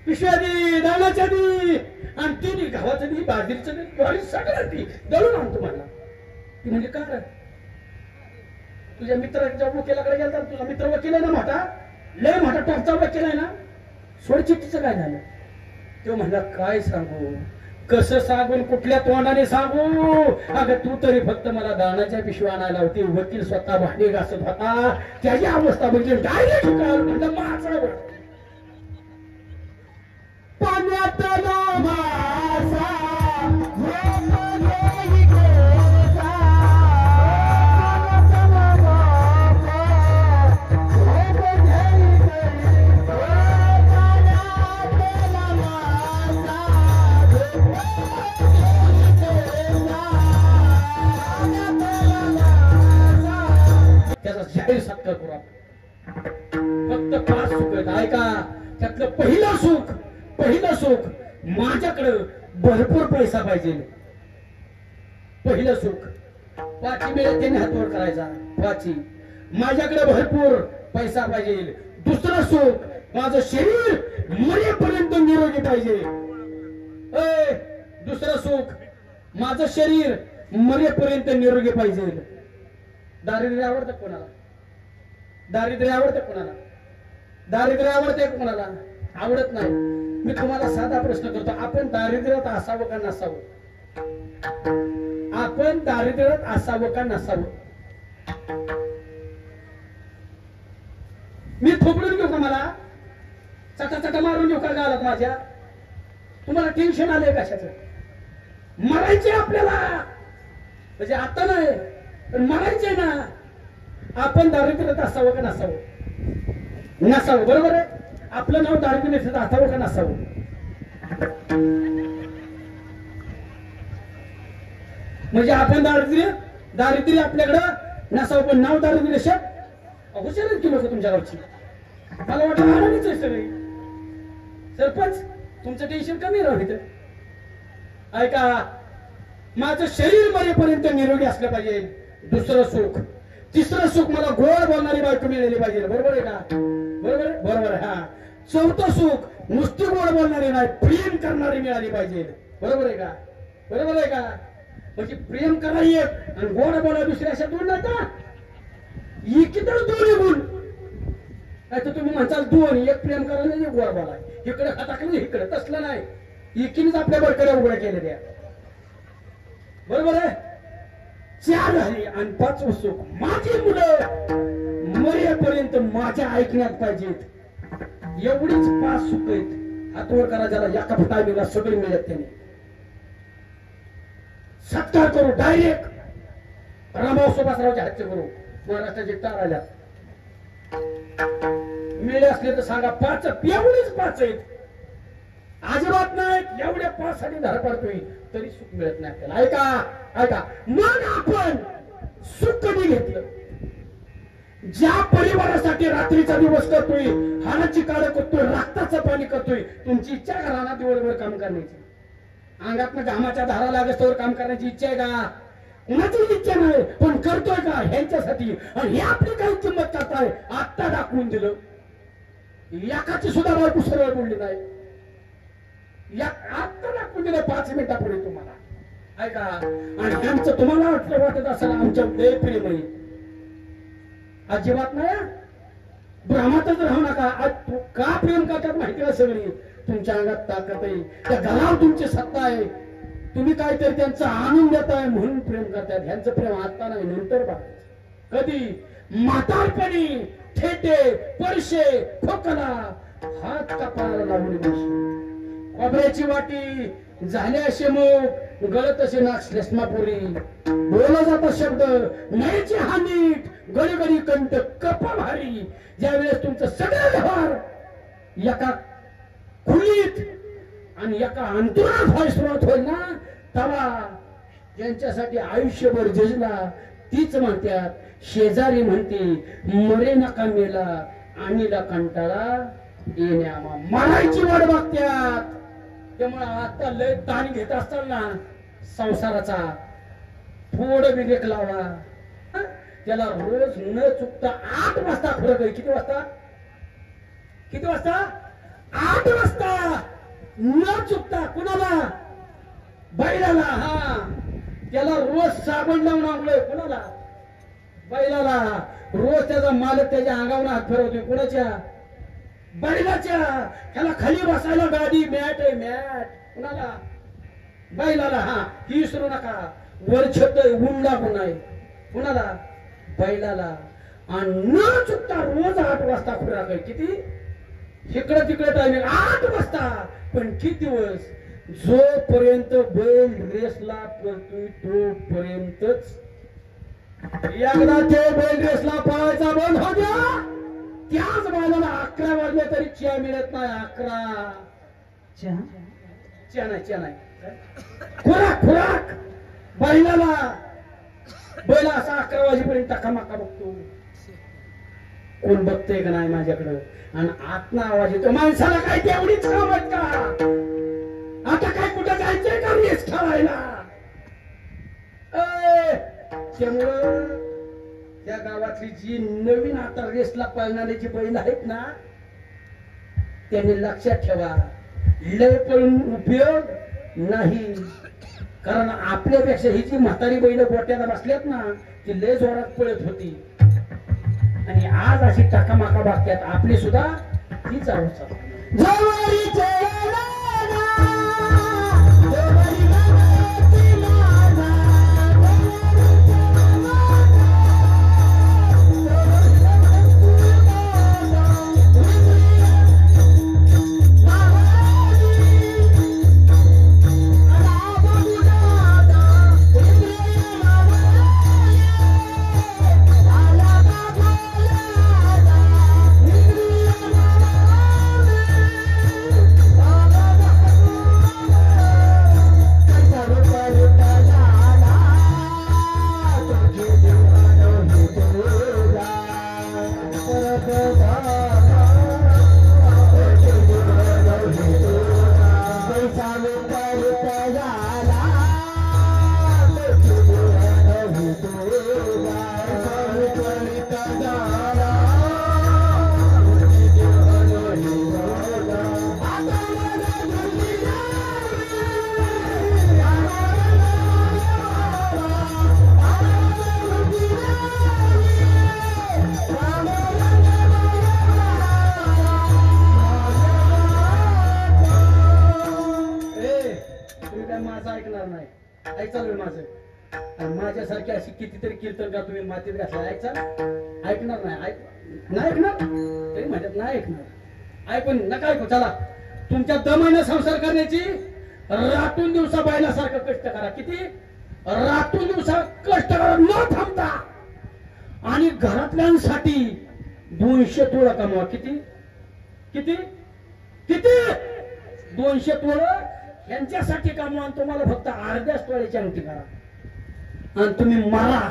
पिशव्या दे, दाण्याच्या दे, आणि तिने गावाचं दे, बाजरीचं दे, ज्वारी सगळं ती दळून आणतो म्हणला. ती म्हणजे काय तुझ्या मित्राच्या वकिलाकडे गेला, तुझा मित्र वकील आहे ना मोठा, लय मोठा टॉपचा वकील आहे ना, सोड चिठ्ठीचं काय झालं? तो म्हणला काय सांगू, कसं सांगून, कुठल्या तोंडाने सांगू. अगं तू तरी फक्त मला दाण्याच्या पिशव्या आणायला होती, वकील स्वतः भांडे घासत होता, त्याची अवस्था म्हणजे डायरेक्ट म्हणलं माझा पाण्यात मासा त्याचा जाहीर सत्कार करू आपण. फक्त 5 सुख आहेत ऐका, त्यातलं पहिलं सुख माझ्याकडं भरपूर पैसा पाहिजे. पहिलं सुख पाची मिळेल त्याने हातवर करायचा पाची. माझ्याकडे भरपूर पैसा पाहिजे. दुसरं सुख माझं शरीर मरेपर्यंत निरोगी पाहिजे. दुसरं सुख माझं शरीर मरेपर्यंत निरोगी पाहिजे. दारिद्र्य आवडतं कोणाला? दारिद्र्य आवडतं कोणाला? दारिद्र्य आवडते कोणाला? आवडत नाही. मी तुम्हाला साधा प्रश्न करतो, आपण दारिद्र्यात असावं का नसावं? आपण दारिद्र्यात असावं का नसावं? मी थोपडून घेऊ का? मला चटा मारून घेऊ का गालात माझ्या? तुम्हाला टेन्शन आलंय कशाचं? मरायचे आपल्याला, म्हणजे आता नाही पण मरायचे ना. आपण दारिद्र्यात असावं का नसावं? नसावं. बरोबर आहे. आपलं नाव दारिद्र्यात असावं का नसावं? म्हणजे आपण दारिद्र्य आपल्याकडं नसावं पण नाव दारिद्र्य. हुशार की लोक तुमच्या गावची. मला वाटतं आरामीच आहे सगळी. सरपंच तुमचं टेन्शन कमी राहू. ऐका, माझं शरीर मरेपर्यंत निरोगी असलं पाहिजे. दुसरं सुख. तिसरं सुख मला गोड बोलणारी बायको मिळाली पाहिजे. बरोबर आहे का? बरोबर आहे. बरोबर आहे. हा. चौथं सुख नुसती गोड बोलणारी नाही, प्रेम करणारी मिळाली पाहिजे. बरोबर आहे का? बरोबर आहे का? म्हणजे प्रेम करा एक आणि गोड बोला दुसरी, अशा दोन नाही का? एकीतच दोन्ही गुण. नाही तर तुम्ही म्हणताल दोन, एक प्रेम करा नाही एक गोड बोला. इकडे टाकलं इकडे, तसलं नाही. एकीनेच आपल्या बरकड्या उघड्या केलेल्या. बरोबर आहे. चार झाली. आणि पाचवं सुख माझी मुलं मरेपर्यंत माझ्या ऐकण्यात पाहिजेत. एवढीच 5 सुख आहेत. हातवर करा ज्याला एका फुटाला सगळे मिळत. त्याने सत्कार करू डायरेक्ट रामभाऊ सुभाषरावच्या हत्या करू. महाराष्ट्राचे टार आल्या मिळे असले तर सांगा. 5 एवढीच 5 आहेत. अजिबात नाही. एवढ्या 5 साठी धार पडतोय तरी सुख मिळत नाही आपल्याला. ऐका ऐका. मग आपण सुख कधी घेतलं? ज्या परिवारासाठी रात्रीचा दिवस करतोय, हाडाची काळ करतोय, रक्ताचं पाणी करतोय. तुमची इच्छा आहे का रानात दिवसभर काम करण्याची? अंगातनं घामाच्या धारा लागस्तवर काम करण्याची इच्छा आहे का? कुणाचीच इच्छा नाही. पण करतोय का? ह्यांच्यासाठी. आणि हे आपली काही किंमत करताय. आत्ता दाखवून दिलं. एकाची सुद्धा बायको सरळ बोलली नाही. आत्ता दाखवून दिलं 5 मिनिटापूर्वी तुम्हाला. ऐका. आणि ह्यांचं तुम्हाला वाटत असेल आमच्या लय प्रेम आहे. अजिबात नाही. भ्रमातच राहू नका. आज का प्रेम करतात माहिती आहे सगळी. तुमच्या अंगात ताकद आहे. त्या घरावर तुमची सत्ता आहे. तुम्ही काहीतरी त्यांचा आनंद देताय म्हणून प्रेम करतायत. ह्यांचं प्रेम आता नाही, नंतर बघायचं. कधी? म्हातारपणी ठेटे, परशे, खोकला, हात कपाळाला लावून बशी. खोबऱ्याची वाटी झाले असे मुख, गळत असे नाक श्लेष्मापुरी. बोला जाता शब्द नाहीची हानीट, गडगडी कंठ कप भारी. ज्यावेळेस तुमचं सगळं व्यवहार एका खुलीत आणि एका अंतरात व्हायला सुरुवात होईल ना, तवा ज्यांच्यासाठी आयुष्यभर झिजला तीच म्हणतात. शेजारी म्हणते मरे नका मेला, आणीला कंटाळा येण्या मरायची वाट बघत्यात. त्यामुळे आता लय ताण घेत असताना संसाराचा थोडं विवेक लावा. त्याला रोज न चुकता 8 वाजता खरं काही. किती वाजता? किती वाजता? 8 वाजता न चुकता. कुणाला? बैलाला. हा. त्याला रोज साबण लावून आणलोय. कुणाला? बैलाला. रोज त्याचा मालक त्याच्या अंगावर हात फिरवतोय. कुणाच्या? बैलाच्या. त्याला खाली बसायला गाडी मॅट आहे. मॅट. कुणाला? बैलाला. हा. ही विसरू नका. वर छत आहे, ऊन लागून आहे. कुणाला? बैलाला. आणि न चुकता रोज 8 वाजता खुरा काय. किती? इकडं तिकडं टायमिंग 8 वाजता. पण किती दिवस? जोपर्यंत बैल रेसला पळतोय तोपर्यंतच. एकदा ते बैल रेसला पळायचा बंद हो द्या, त्याच बैलाला 11 वाजले तरी चहा मिळत नाही. 11 चहा नाही. खुराक बैलाला. बैल असा 11 वाजेपर्यंत टकामका बघतो. कोण बघतंय का नाही माझ्याकडं. आणि आतना आवाज येतो. माणसाला काय तेवढीच काम आहेत का? आता काय कुठं जायचंय का रेस खेळायला? त्यामुळं त्या गावातली जी नवीन आता रेसला पळणारी जी बैल आहेत ना त्यांनी लक्षात ठेवा लय पळून उपयोग नाही कारण आपल्यापेक्षा ही जी म्हातारी बैल गोट्याला बसल्यात ना ती लय जोरात पळत होती आणि आज अशी टाकामाका बघतात आपली सुद्धा तीच अवस्था माझ्यासारखी अशी कितीतरी कीर्तन का तुम्ही मातीत घातला ऐकणार नाही ऐकणार तरी म्हणतात नाही ऐकणार ऐकून नका ऐकू चला तुमच्या दमाने संसार करण्याची रातून दिवसा बायलासारखं कष्ट करा किती रातून दिवसा कष्ट करा न थांबता आणि घरातल्यांसाठी 200 तोळा कमवा किती किती किती 200 तोळा यांच्यासाठी कमवा तुम्हाला फक्त अर्ध्याच तोळ्याची अंगठी करा आणि तुम्ही मारा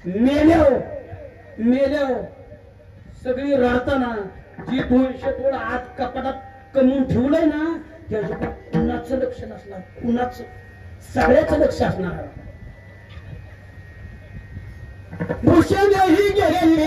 मेल्याव सगळी रडताना जी 200 तोळा आत कपाटात कमवून ठेवलंय ना त्याच्याकडे कुणाचं लक्ष नसणार कुणाचं सगळ्याचं लक्ष असणार भूषणही गेले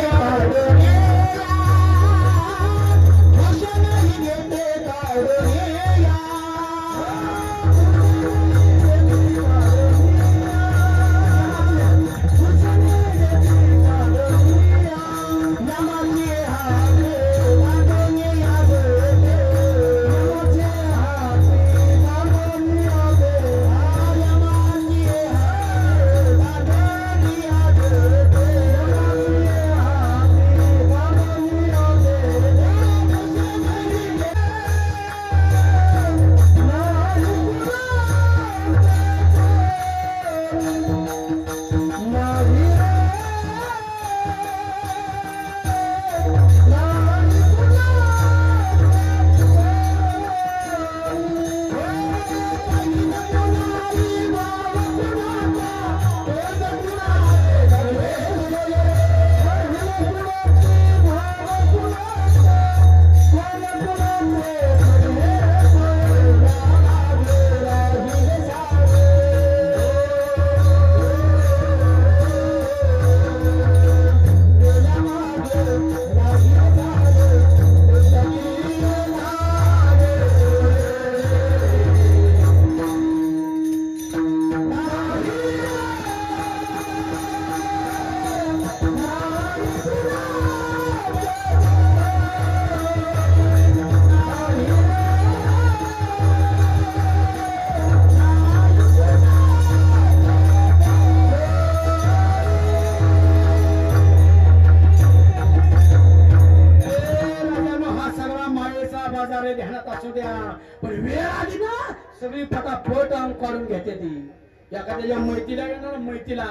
ध्यानात असू द्या पण वेळ आली ना सगळी फटाफट काढून घेते ती एखाद्या मैतीला गेला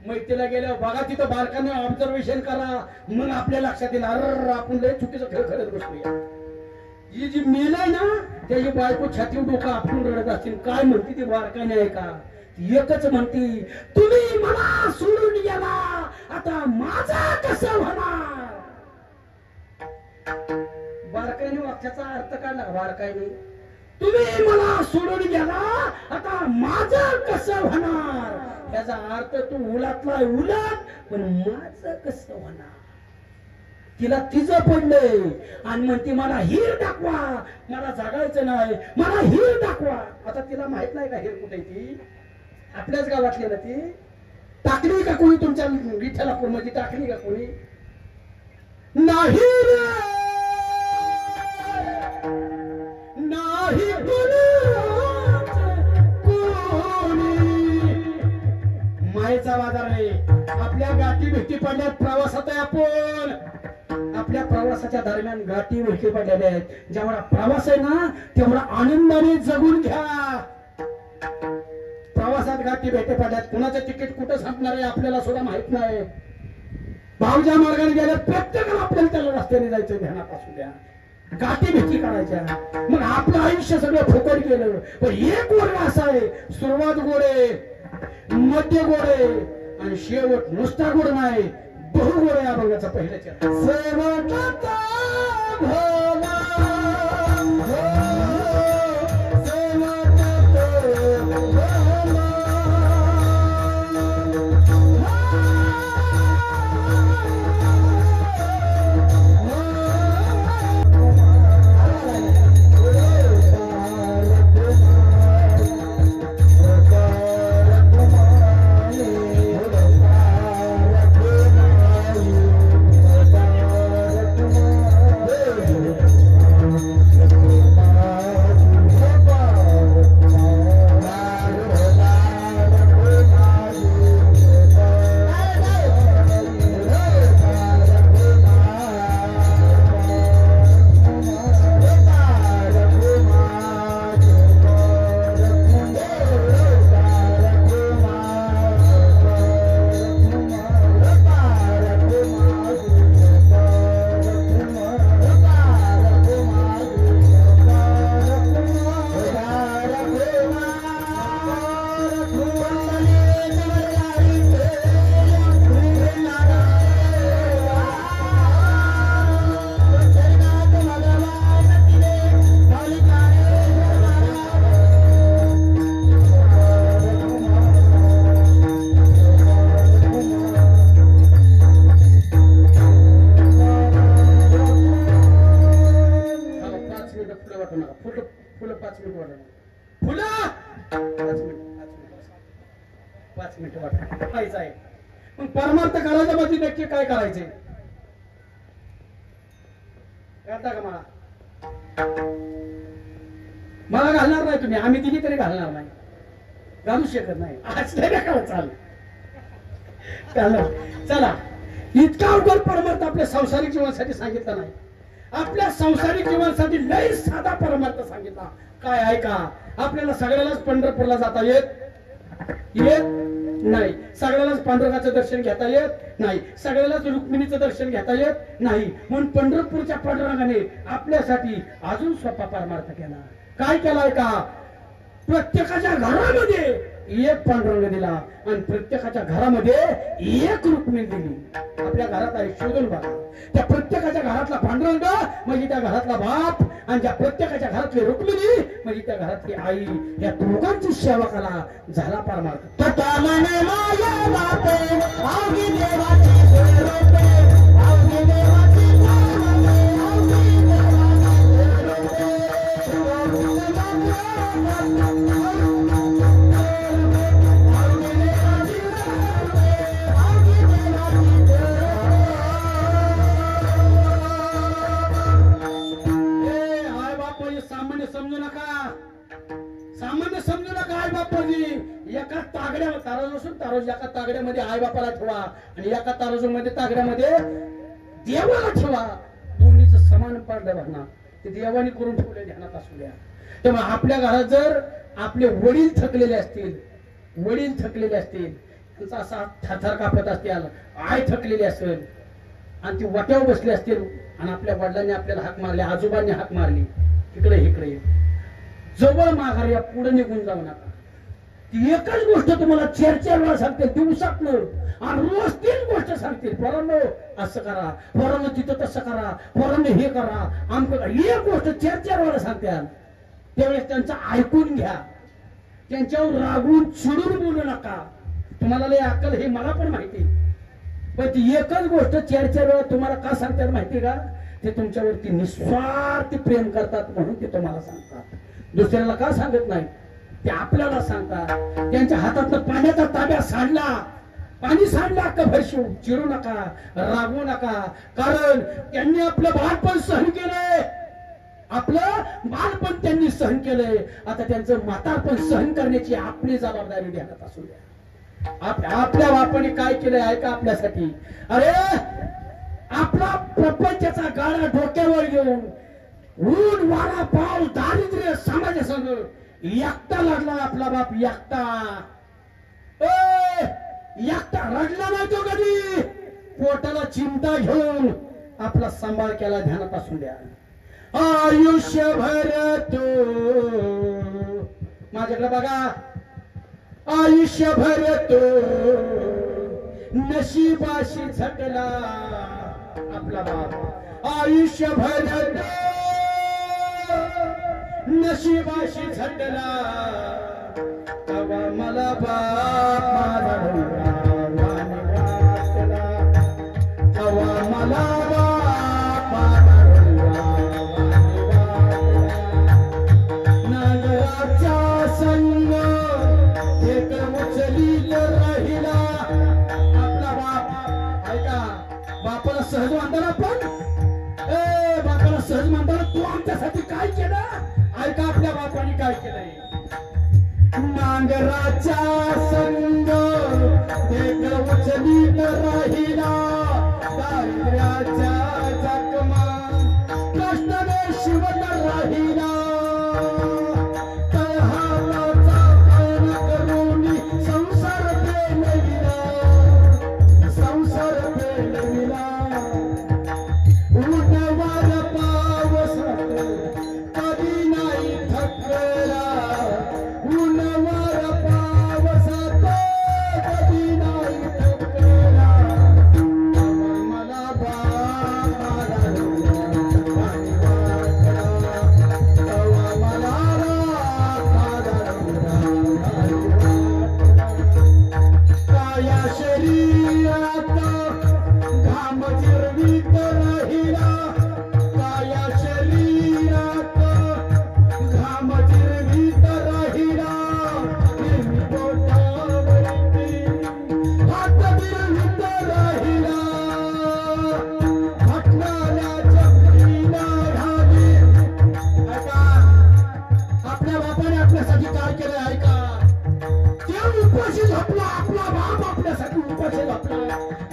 मैतीला गेल्यावर बघा तिथं बारकाने ऑब्झर्वेशन करा मग आपल्या लक्षात येईल अरे आपण लय चुकीचं खेळ खेळत बसूया ही जी मेलाय ना त्याची बायको छाती डोकं आपण रडत असतील काय म्हणते ती बारकाने आहे का एकच म्हणती तुम्ही मला सोडून गेला आता माझा कसं होणार बारकाईने वाक्याचा अर्थ काढला बारकाईने तुम्ही मला सोडून गेला, आता माझं कसं होणार? याचा अर्थ तू उलातला उलट, पण माझं कसं होणार? तिला तिचं पडलंय आणि म्हणते मला हिर दाखवा, मला जागायचं नाही, मला हिर दाखवा. आता तिला माहित नाही का हिर कुठे? ती आपल्याच गावातली ना. ती टाकली का कोणी तुमच्या विठ्ठलापूर मध्ये? टाकली का कोणी? नाही नाही मायेचा बाजार नाही. आपल्या गाठी भेटी पडल्यात प्रवासात आहे आपण. आपल्या प्रवासाच्या दरम्यान गाठी भेटी पडलेल्या आहेत. जेवढा प्रवास आहे ना तेवढा आनंदाने जगून घ्या. प्रवासात गाठी भेटी पडल्यात. कुणाचं तिकीट कुठं संपणार आहे आपल्याला सुद्धा माहित नाही. भावज्या मार्गाने गेल्या प्रत्येकाला आपल्याला त्याला रस्त्याने जायचं, ध्यानात असू द्या. गाठी भेटी काढायच्या. मग आपलं आयुष्य सगळं फुकट गेलं. पण एक वर्ग असा आहे, सुरुवात गोड आहे, मध्य गोड आहे आणि शेवट नुसता गोड नाही, बहु गोड आहे. अभंगाचा पहिल्याच्या परमार्थ करायच्या मध्ये नक्की काय करायचे करता का? मला घालणार नाही तुम्ही, आम्ही तिघी तरी घालणार नाही, घालू शकत नाही. आज चला, इतका अवघड परमार्थ आपल्या संसारिक जीवनासाठी सांगितलं नाही. आपल्या संसारिक जीवनासाठी लय साधा परमार्थ सांगितला. काय ऐका, आपल्याला सगळ्यालाच पंढरपूरला जाता येत नाही, सगळ्यालाच पांडुरंगाचं दर्शन घेता येत नाही, सगळ्यालाच रुक्मिणीचं दर्शन घेता येत नाही. म्हणून पंढरपूरच्या पांडुरंगाने आपल्यासाठी अजून सोपा परमार्थ केला. काय केलाय का? प्रत्येकाच्या घरामध्ये एक पांडुरंग दिला आणि प्रत्येकाच्या घरामध्ये एक रुक्मिणी दिली. आपल्या घरात आहे, शोधून बघा. त्या प्रत्येकाच्या घरातला पांडुरंग म्हणजे त्या घरातला बाप, आणि त्या प्रत्येकाच्या घरातली रुक्मिणी म्हणजे त्या घरातली आई. या दोघांची सेवा कला झाला परमार्थ. सामान्य समजू नका. आई बापाजी एका तागड्या ताराज असून तारोज एका तागड्यामध्ये आई बापाला ठेवा आणि एका तारोजमध्ये तागड्यामध्ये देवाला ठेवा. दोन्हीच समान पडलं बघणार. ते देवाने करून ठेवले, ध्यानात असू द्या. तेव्हा आपल्या घरात जर आपले वडील थकलेले असतील, त्यांचा असा थरथर कापत असतील, आई थकलेली असेल आणि ती वाट्यावर बसली असतील आणि आपल्या वडिलांनी आपल्याला हाक मारली, आजोबांनी हाक मारली, इकडे जवळ माघार या, पुढे निघून जाऊ नका. ती एकच गोष्ट तुम्हाला 4-4 वेळा सांगते दिवसातनं, आणि रोज 3 गोष्ट सांगतील. पोरांनो असं करा, पोरांनो तिथं तसं करा, पोरांनो हे करा, आमचं. एक गोष्ट 4-4 वेळा सांगते. त्यावेळेस त्यांचं ऐकून घ्या, त्यांच्यावर रागून चिडून बोलू नका. तुम्हाला लय अक्कल हे मला पण माहिती, पण ती एकच गोष्ट 4-4 वेळा तुम्हाला का सांगतात माहिती का? ते तुमच्यावरती निस्वार्थ प्रेम करतात म्हणून ते तुम्हाला सांगतात. दुसऱ्याला का सांगत नाही? ते आपल्याला सांगतात. त्यांच्या हातातनं पाण्याचा ताब्या सांडला, पाणी सांडला का भरशिव, चिडू नका, रागवू नका, कारण त्यांनी आपलं बाळपण सहन केलंय, आपलं बालपण त्यांनी सहन केलंय. आता त्यांचं म्हातारपण सहन करण्याची आपली जबाबदारी देण्यात असू द्या. आपल्या बापाने काय केलंय ऐका आपल्यासाठी. अरे आपला प्रपंचाचा गाडा डोक्यावर घेऊन ऊन वारा पाऊस दारिद्र्य समाजासंग एकटा लढला आपला बाप, एकटा. एकटा रडला नाही तो कधी, पोटाला चिंता घेऊन आपला सांभाळ केला. ध्यानात असू द्या. आयुष्यभर तो माझ्याकडे बघा, आयुष्यभर तो नशिबाशी झटला आपला बाप, आयुष्यभर तो नशिबाशी झटला. तेव्हा मला बाप माझा वाटला, तेव्हा मला बाप माझा नांगराच्या संग एक उचलीत राहिला आपला बाप. ऐका, बापाला सहज म्हणताना आपण, बापाला सहज म्हणताना तू आमच्यासाठी काय केलं? ऐका आपल्या बापाने काय केलंय. नांगराच्या संग एक उचलीत राहिला, दारिद्र्याच्या जखमा कष्टाने शिवत राहिला.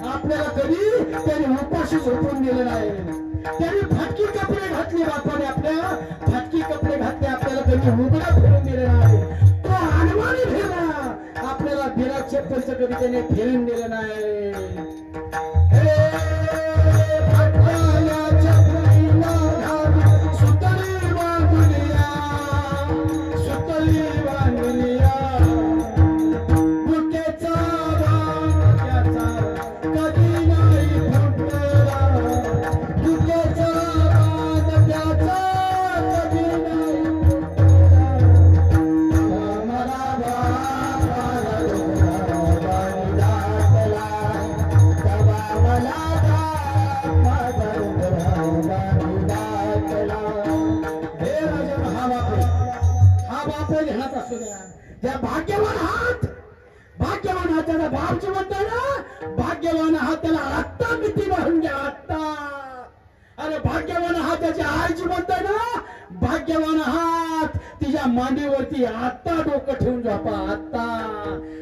आपल्याला कधी त्याने उपाशी झोपून दिलं नाही. त्याने फाटकी कपडे घातले, बापाने आपल्या फाटकी कपडे घातले, आपल्याला कधी उघडा फिरून दिलं नाही. तो अनवाणी फिरला, आपल्याला बिना चप्पलचं कधी त्याने फिरून दिलं नाही. भाग्यवान बाप जिवंत आहे ना, भाग्यवान हा त्याला आत्ता मिठी मारून घ्या, आत्ता. अरे भाग्यवान हा त्याची आई जिवंत आहे ना, भाग्यवान हात तिच्या मांडीवरती आत्ता डोकं ठेवून झोपा, आत्ता.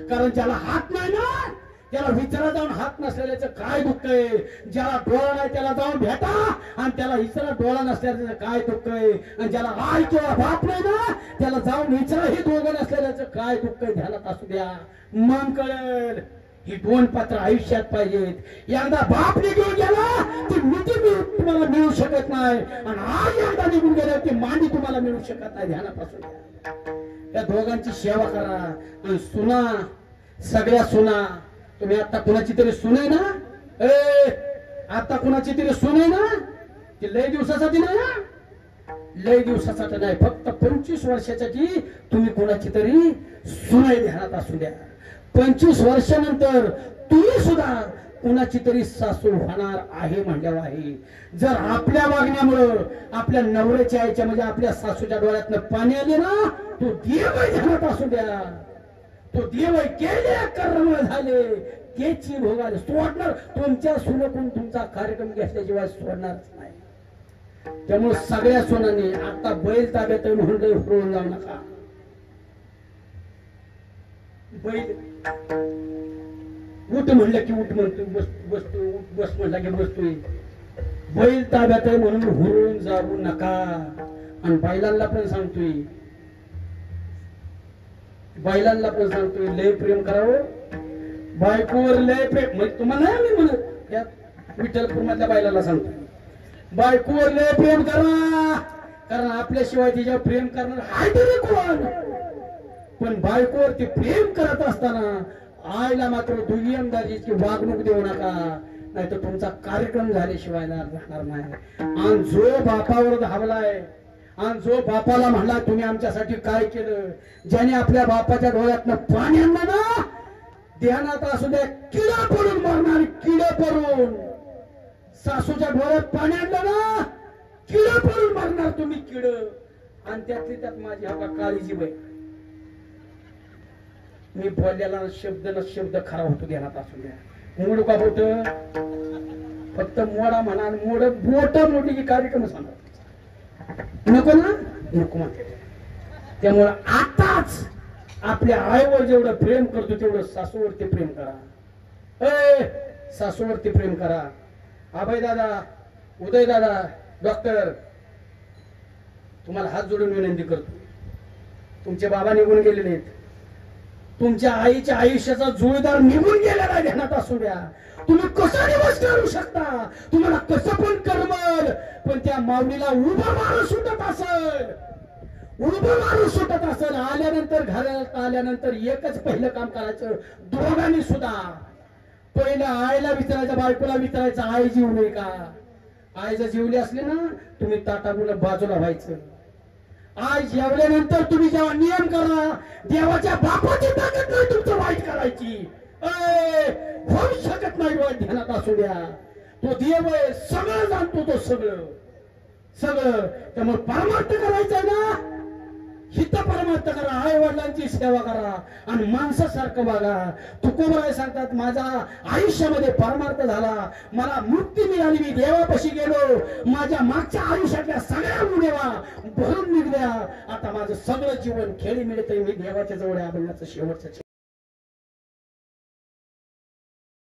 कारण ज्याला हात नाही ना त्याला विचारा जाऊन हात नसलेल्याचं काय दुःख आहे. ज्याला डोळा नाही त्याला जाऊन भेटा, आणि त्याला विचारा डोळा नसल्याचं काय दुःख आहे. आणि ज्याला आई किंवा बाप नाही ना त्याला जाऊन विचारा हे दोघं नसलेल्याचं काय दुःख आहे. ध्यानात असू द्या, मग कळेल. ही 2 पात्र आयुष्यात पाहिजेत. एकदा बाप निघून गेला ती मिठी तुम्हाला मिळू शकत नाही, आणि आई एकदा निघून गेला ती मांडी तुम्हाला मिळू शकत नाही. ध्यानात असू द्या. त्या दोघांची सेवा करा. आणि सुना, सगळ्या सुना, तुम्ही आता कुणाची तरी सून आहे ना, आता कुणाची तरी सून आहे ना, ती लय दिवसासाठी नाही ना, लय दिवसासाठी नाही, फक्त 25 वर्षासाठी तुम्ही कोणाची तरी सुनाई ध्यानात असू द्या. 25 वर्षानंतर तुम्ही सुद्धा कुणाची तरी सासू होणार आहे म्हणल्यावर आहे. जर आपल्या वागण्यामुळं आपल्या नवऱ्याच्या आईच्या म्हणजे आपल्या सासूच्या डोळ्यातनं पाणी आले ना, तो देव ध्यानात असू द्या. तो देव केले कर्म झाले त्याची भोगाले सोडणार. तुमच्या सुनकून तुमचा कार्यक्रम घेतल्याशिवाय सोडणारच नाही. त्यामुळे सगळ्या सोनांनी आता बैल ताब्यात म्हणून हुरळून जाऊ नका. बैल उठ म्हणलं की उठ म्हणतोय, बसतोय, बस म्हणला की बसतोय. बैल ताब्यात आहे म्हणून हुरळून जाऊ नका. आणि बैलांना पण सांगतोय, लय प्रेम करावं. बायकोवर लय प्रेम म्हणजे तुम्हाला नाही मी म्हणत, त्या विठ्ठलपूर मधल्या बायलाला सांगतोय बायकोवर लय प्रेम करा. कारण आपल्याशिवाय तिच्यावर प्रेम करणार आहे तरी कोण. पण बायकोवरती प्रेम करत असताना आईला मात्र दुय्यमदारीची वागणूक देऊ नका, नाहीतर तुमचा कार्यक्रम झाल्याशिवाय राहणार नाही. आणि जो बापावर धावलाय आणि जो बापाला म्हणला तुम्ही आमच्यासाठी काय केलं, ज्याने आपल्या बापाच्या डोळ्यातनं पाणी आणलं ना, ध्यानात असू द्या किडा पडून मरणार. किडे पडून सासूच्या डोळ्यात पाणी आणलं ना, किडे पडून मरणार तुम्ही किड. आणि त्यातली त्यात माझी हा काळीची बाई, मी बोललेला शब्द न शब्द खरा होतो. ध्यानात असू द्या. मोड का बोट, फक्त मोडा म्हणा, मोड बोट मोठी की कार्यक्रम सांगा नको ना, नको म्हणते. त्यामुळं आताच आपल्या आईवर जेवढं प्रेम करतो तेवढं सासूवरती प्रेम करा. सासूवरती प्रेम करा. अभय दादा, उदय दादा, डॉक्टर, तुम्हाला हात जोडून विनंती करतो. तुमचे बाबा निघून गेलेले आहेत. तुमच्या आईच्या आयुष्याचा जुळदार निघून गेलेला आहे. ध्यानात असू द्या. तुम्ही कसा दिवस काढू शकता, तुम्हाला कसं पण करमल, पण त्या माऊलीला उभं मारून सुटत असेल, उभं मारून सुटत असेल. आल्यानंतर घरात आल्यानंतर एकच पहिलं काम करायचं दोघांनी सुद्धा. पहिलं आईला विचारायचं, बायकोला विचारायचं, आई जीवली का. आई जर जीवली असली ना, तुम्ही ताटामुळं बाजूला व्हायचं. आई जेवल्यानंतर तुम्ही जेव्हा नियम करा, देवाच्या बापाची ताकद नाही तुमचं वाईट करायची. होऊ शकत नाही वाईट. ध्यानात असू द्या. तो देव आहे, सगळं जाणतो तो, सगळं सगळं. त्यामुळे परमार्थ करायचा ना, हित परमार्थ करा. आई वडिलांची सेवा करा आणि माणसासारखं वागा. तुकोबराय सांगतात, माझा आयुष्यामध्ये परमार्थ झाला, मला मुक्ती मिळाली, मी देवापाशी गेलो, माझ्या मागच्या आयुष्यातल्या सगळ्या उणेवा भरून निघल्या, आता माझं सगळं जीवन खेळी मिळतंय, मी देवाच्या जवळ आबण्याचं शेवटचं